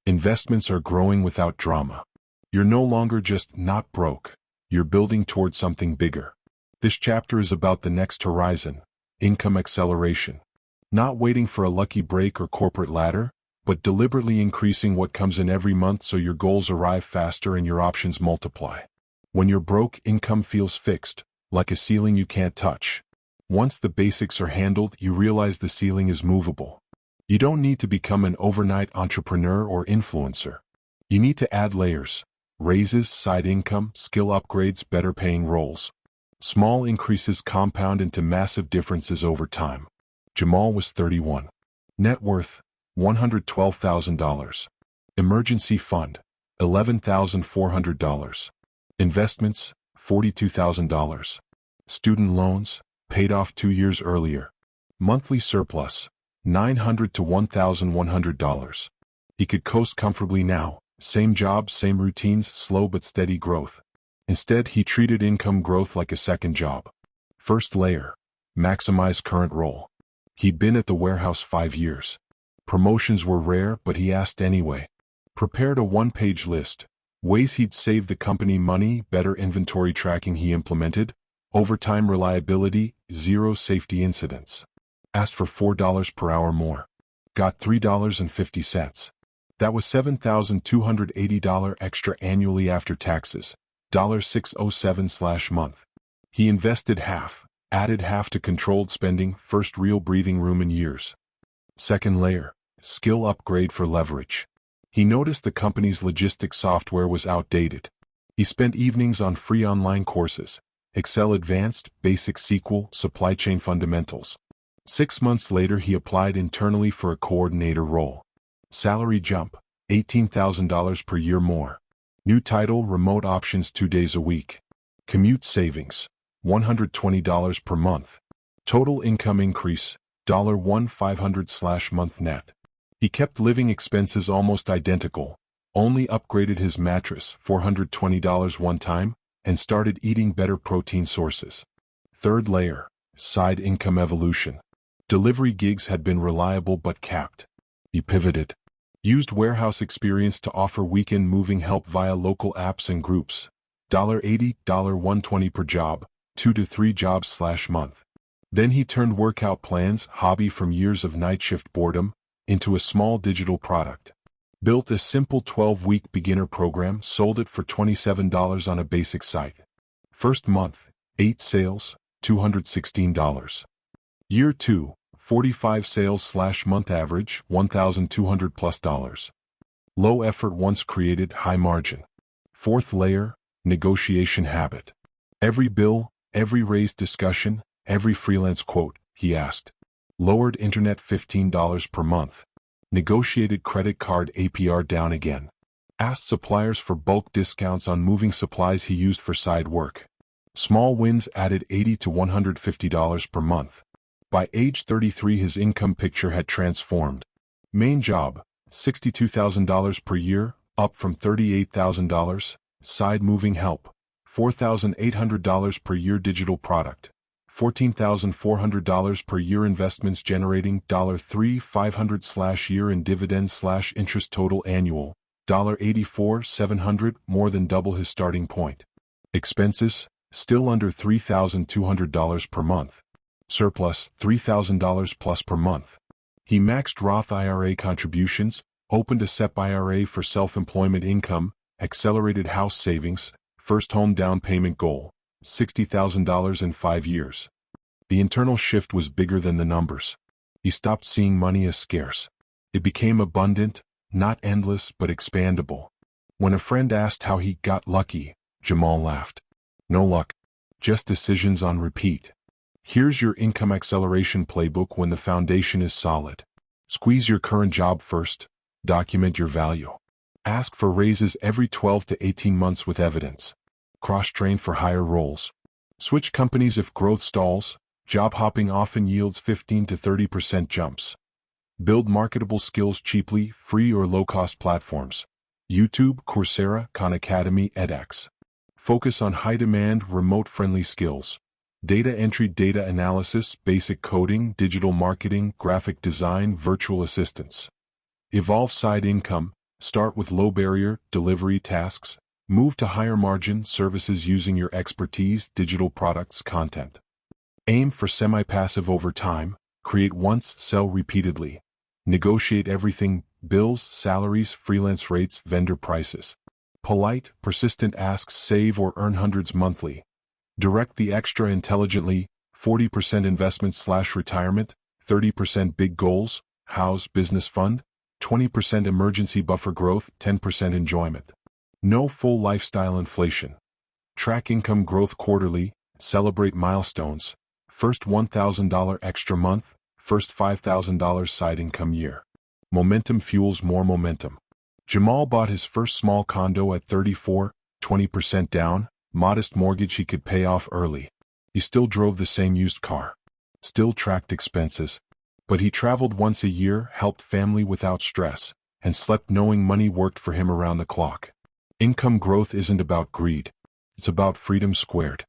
Investments are growing without drama. You're no longer just not broke. You're building towards something bigger. This chapter is about the next horizon, income acceleration. Not waiting for a lucky break or corporate ladder, but deliberately increasing what comes in every month so your goals arrive faster and your options multiply. When you're broke, income feels fixed, like a ceiling you can't touch. Once the basics are handled, you realize the ceiling is movable. You don't need to become an overnight entrepreneur or influencer. You need to add layers. Raises, side income, skill upgrades, better paying roles. Small increases compound into massive differences over time. Jamal was 31. Net worth, $112,000. Emergency fund, $11,400. Investments, $42,000. Student loans, paid off 2 years earlier. Monthly surplus, $900 to $1,100. He could coast comfortably now. Same job, same routines, slow but steady growth. Instead, he treated income growth like a second job. First layer, maximize current role. He'd been at the warehouse 5 years. Promotions were rare, but he asked anyway. Prepared a one-page list. Ways he'd save the company money, better inventory tracking he implemented, overtime reliability, zero safety incidents. Asked for $4 per hour more. Got $3.50. That was $7,280 extra annually after taxes, $607/month. He invested half, added half to controlled spending, first real breathing room in years. Second layer, skill upgrade for leverage. He noticed the company's logistics software was outdated. He spent evenings on free online courses, Excel Advanced, Basic SQL, Supply Chain Fundamentals. 6 months later he applied internally for a coordinator role. Salary jump, $18,000 per year more. New title, remote options 2 days a week. Commute savings, $120 per month. Total income increase, $1,500/month net. He kept living expenses almost identical, only upgraded his mattress, $420 one time, and started eating better protein sources. Third layer, side income evolution. Delivery gigs had been reliable but capped. He pivoted. Used warehouse experience to offer weekend moving help via local apps and groups. $80, $120 per job, 2 to 3 jobs/month. Then he turned workout plans, hobby from years of night shift boredom, into a small digital product. Built a simple 12-week beginner program, sold it for $27 on a basic site. First month, 8 sales, $216. Year 2, 45 sales/month average, $1,200+. Low effort once created, high margin. Fourth layer, negotiation habit. Every bill, every raise discussion, every freelance quote, he asked. Lowered internet $15 per month. Negotiated credit card APR down again. Asked suppliers for bulk discounts on moving supplies he used for side work. Small wins added $80 to $150 per month. By age 33, his income picture had transformed. Main job, $62,000 per year, up from $38,000. Side moving help, $4,800 per year. Digital product, $14,400 per year. Investments generating $3,500/year in dividends/interest. Total annual, $84,700, more than double his starting point. Expenses, still under $3,200 per month. Surplus, $3,000 plus per month. He maxed Roth IRA contributions, opened a SEP IRA for self-employment income, accelerated house savings, first home down payment goal, $60,000 in 5 years. The internal shift was bigger than the numbers. He stopped seeing money as scarce. It became abundant, not endless but expandable. When a friend asked how he got lucky, Jamal laughed. No luck. Just decisions on repeat. Here's your income acceleration playbook when the foundation is solid. Squeeze your current job first. Document your value. Ask for raises every 12 to 18 months with evidence. Cross-train for higher roles. Switch companies if growth stalls. Job hopping often yields 15 to 30% jumps. Build marketable skills cheaply, free or low-cost platforms. YouTube, Coursera, Khan Academy, edX. Focus on high-demand, remote-friendly skills. Data entry, data analysis, basic coding, digital marketing, graphic design, virtual assistants. Evolve side income. Start with low-barrier, delivery tasks. Move to higher-margin services using your expertise, digital products, content. Aim for semi-passive over time. Create once, sell repeatedly. Negotiate everything: bills, salaries, freelance rates, vendor prices. Polite, persistent asks save or earn hundreds monthly. Direct the extra intelligently: 40% investment/retirement, 30% big goals, house, business fund, 20% emergency buffer growth, 10% enjoyment. No full lifestyle inflation. Track income growth quarterly, celebrate milestones. First $1,000 extra month, first $5,000 side income year. Momentum fuels more momentum. Jamal bought his first small condo at 34, 20% down, modest mortgage he could pay off early. He still drove the same used car. Still tracked expenses. But he traveled once a year, helped family without stress, and slept knowing money worked for him around the clock. Income growth isn't about greed. It's about freedom squared.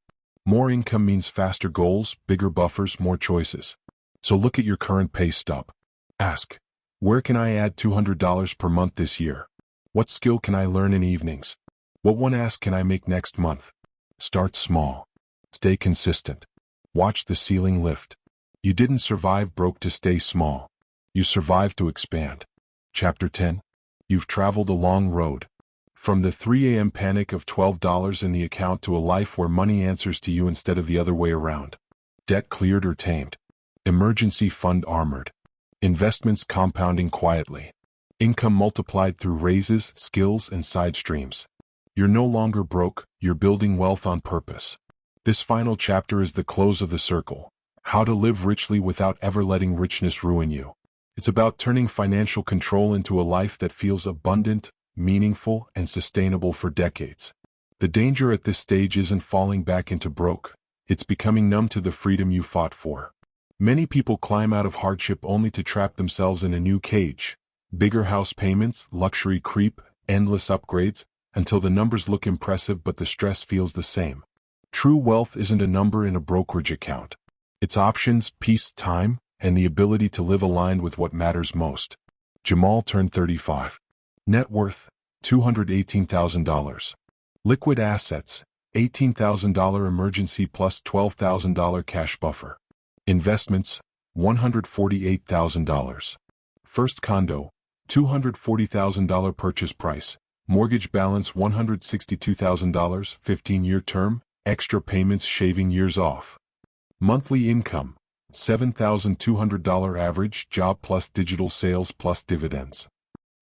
More income means faster goals, bigger buffers, more choices. So look at your current pay stub. Ask, where can I add $200 per month this year? What skill can I learn in evenings? What one ask can I make next month? Start small. Stay consistent. Watch the ceiling lift. You didn't survive broke to stay small. You survived to expand. Chapter 10. You've traveled a long road. From the 3 a.m. panic of $12 in the account to a life where money answers to you instead of the other way around. Debt cleared or tamed. Emergency fund armored. Investments compounding quietly. Income multiplied through raises, skills, and side streams. You're no longer broke, you're building wealth on purpose. This final chapter is the close of the circle. How to live richly without ever letting richness ruin you. It's about turning financial control into a life that feels abundant, meaningful, and sustainable for decades. The danger at this stage isn't falling back into broke. It's becoming numb to the freedom you fought for. Many people climb out of hardship only to trap themselves in a new cage. Bigger house payments, luxury creep, endless upgrades, until the numbers look impressive but the stress feels the same. True wealth isn't a number in a brokerage account. It's options, peace, time, and the ability to live aligned with what matters most. Jamal turned 35. Net worth, $218,000. Liquid assets, $18,000 emergency plus $12,000 cash buffer. Investments, $148,000. First condo, $240,000 purchase price. Mortgage balance $162,000, 15-year term, extra payments shaving years off. Monthly income, $7,200 average, job plus digital sales plus dividends.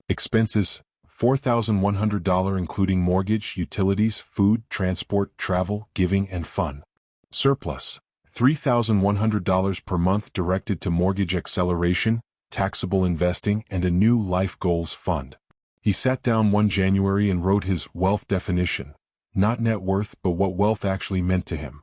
Expenses, $4,100 including mortgage, utilities, food, transport, travel, giving, and fun. Surplus, $3,100 per month directed to mortgage acceleration, taxable investing, and a new life goals fund. He sat down one January and wrote his wealth definition. not net worth but what wealth actually meant to him.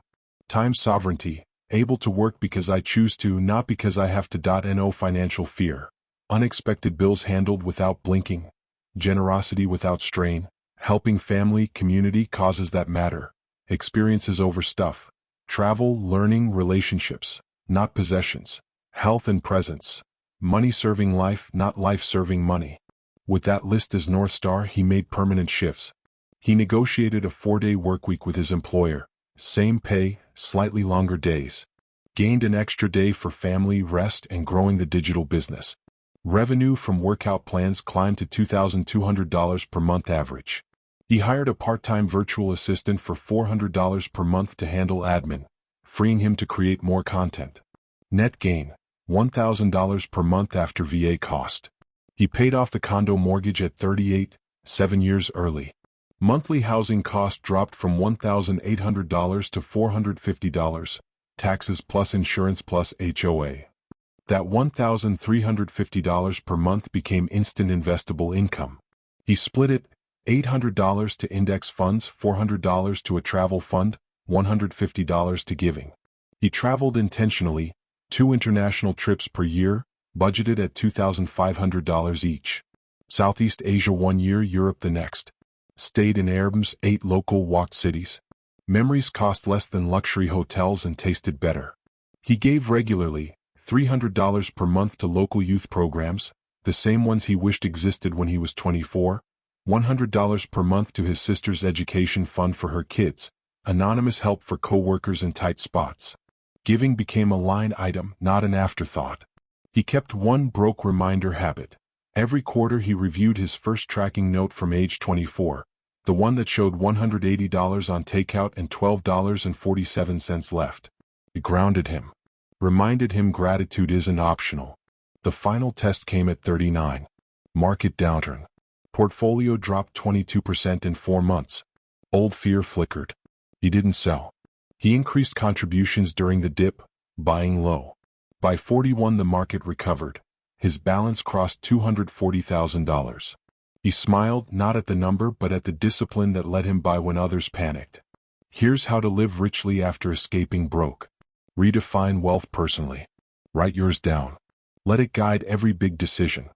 Time sovereignty, able to work because I choose to, not because I have to. No financial fear. Unexpected bills handled without blinking. Generosity without strain. Helping family, community, causes that matter. Experiences over stuff. Travel, learning, relationships, not possessions. Health and presence. Money serving life, not life serving money. With that list as North Star, he made permanent shifts. He negotiated a 4-day workweek with his employer. Same pay, slightly longer days. Gained an extra day for family, rest, and growing the digital business. Revenue from workout plans climbed to $2,200 per month average. He hired a part-time virtual assistant for $400 per month to handle admin, freeing him to create more content. Net gain, $1,000 per month after VA cost. He paid off the condo mortgage at 38, 7 years early. Monthly housing cost dropped from $1,800 to $450, taxes plus insurance plus HOA. That $1,350 per month became instant investable income. He split it, $800 to index funds, $400 to a travel fund, $150 to giving. He traveled intentionally, 2 international trips per year, budgeted at $2,500 each. Southeast Asia 1 year, Europe the next. Stayed in Airbnbs, 8 local walked cities. Memories cost less than luxury hotels and tasted better. He gave regularly, $300 per month to local youth programs, the same ones he wished existed when he was 24, $100 per month to his sister's education fund for her kids, anonymous help for co-workers in tight spots. Giving became a line item, not an afterthought. He kept one broke reminder habit. Every quarter he reviewed his first tracking note from age 24, the one that showed $180 on takeout and $12.47 left. It grounded him. Reminded him gratitude isn't optional. The final test came at 39. Market downturn. Portfolio dropped 22% in 4 months. Old fear flickered. He didn't sell. He increased contributions during the dip, buying low. By 41 the market recovered. His balance crossed $240,000. He smiled not at the number but at the discipline that let him buy when others panicked. Here's how to live richly after escaping broke. Redefine wealth personally. Write yours down. Let it guide every big decision.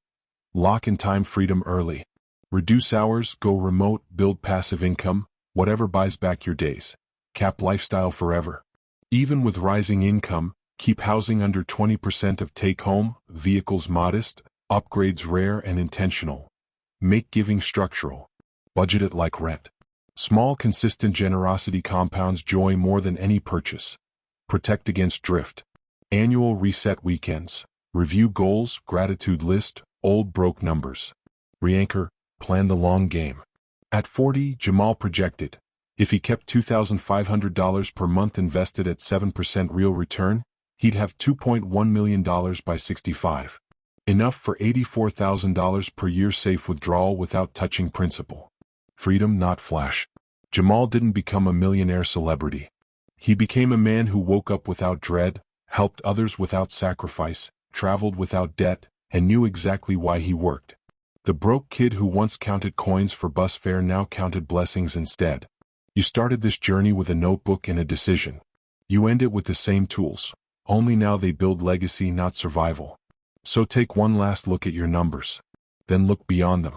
Lock in time freedom early. Reduce hours, go remote, build passive income, whatever buys back your days. Cap lifestyle forever. Even with rising income, keep housing under 20% of take-home, vehicles modest, upgrades rare and intentional. Make giving structural. Budget it like rent. Small consistent generosity compounds joy more than any purchase. Protect against drift. Annual reset weekends. Review goals, gratitude list, old broke numbers. Re-anchor, plan the long game. At 40, Jamal projected, if he kept $2,500 per month invested at 7% real return, he'd have $2.1 million by 65. Enough for $84,000 per year safe withdrawal without touching principal. Freedom, not flash. Jamal didn't become a millionaire celebrity. He became a man who woke up without dread, helped others without sacrifice, traveled without debt, and knew exactly why he worked. The broke kid who once counted coins for bus fare now counted blessings instead. You started this journey with a notebook and a decision. You end it with the same tools, only now they build legacy, not survival. So take one last look at your numbers. Then look beyond them.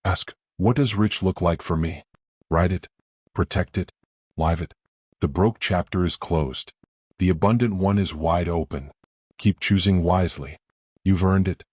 Ask, what does rich look like for me? Write it. Protect it. Live it. The broke chapter is closed. The abundant one is wide open. Keep choosing wisely. You've earned it.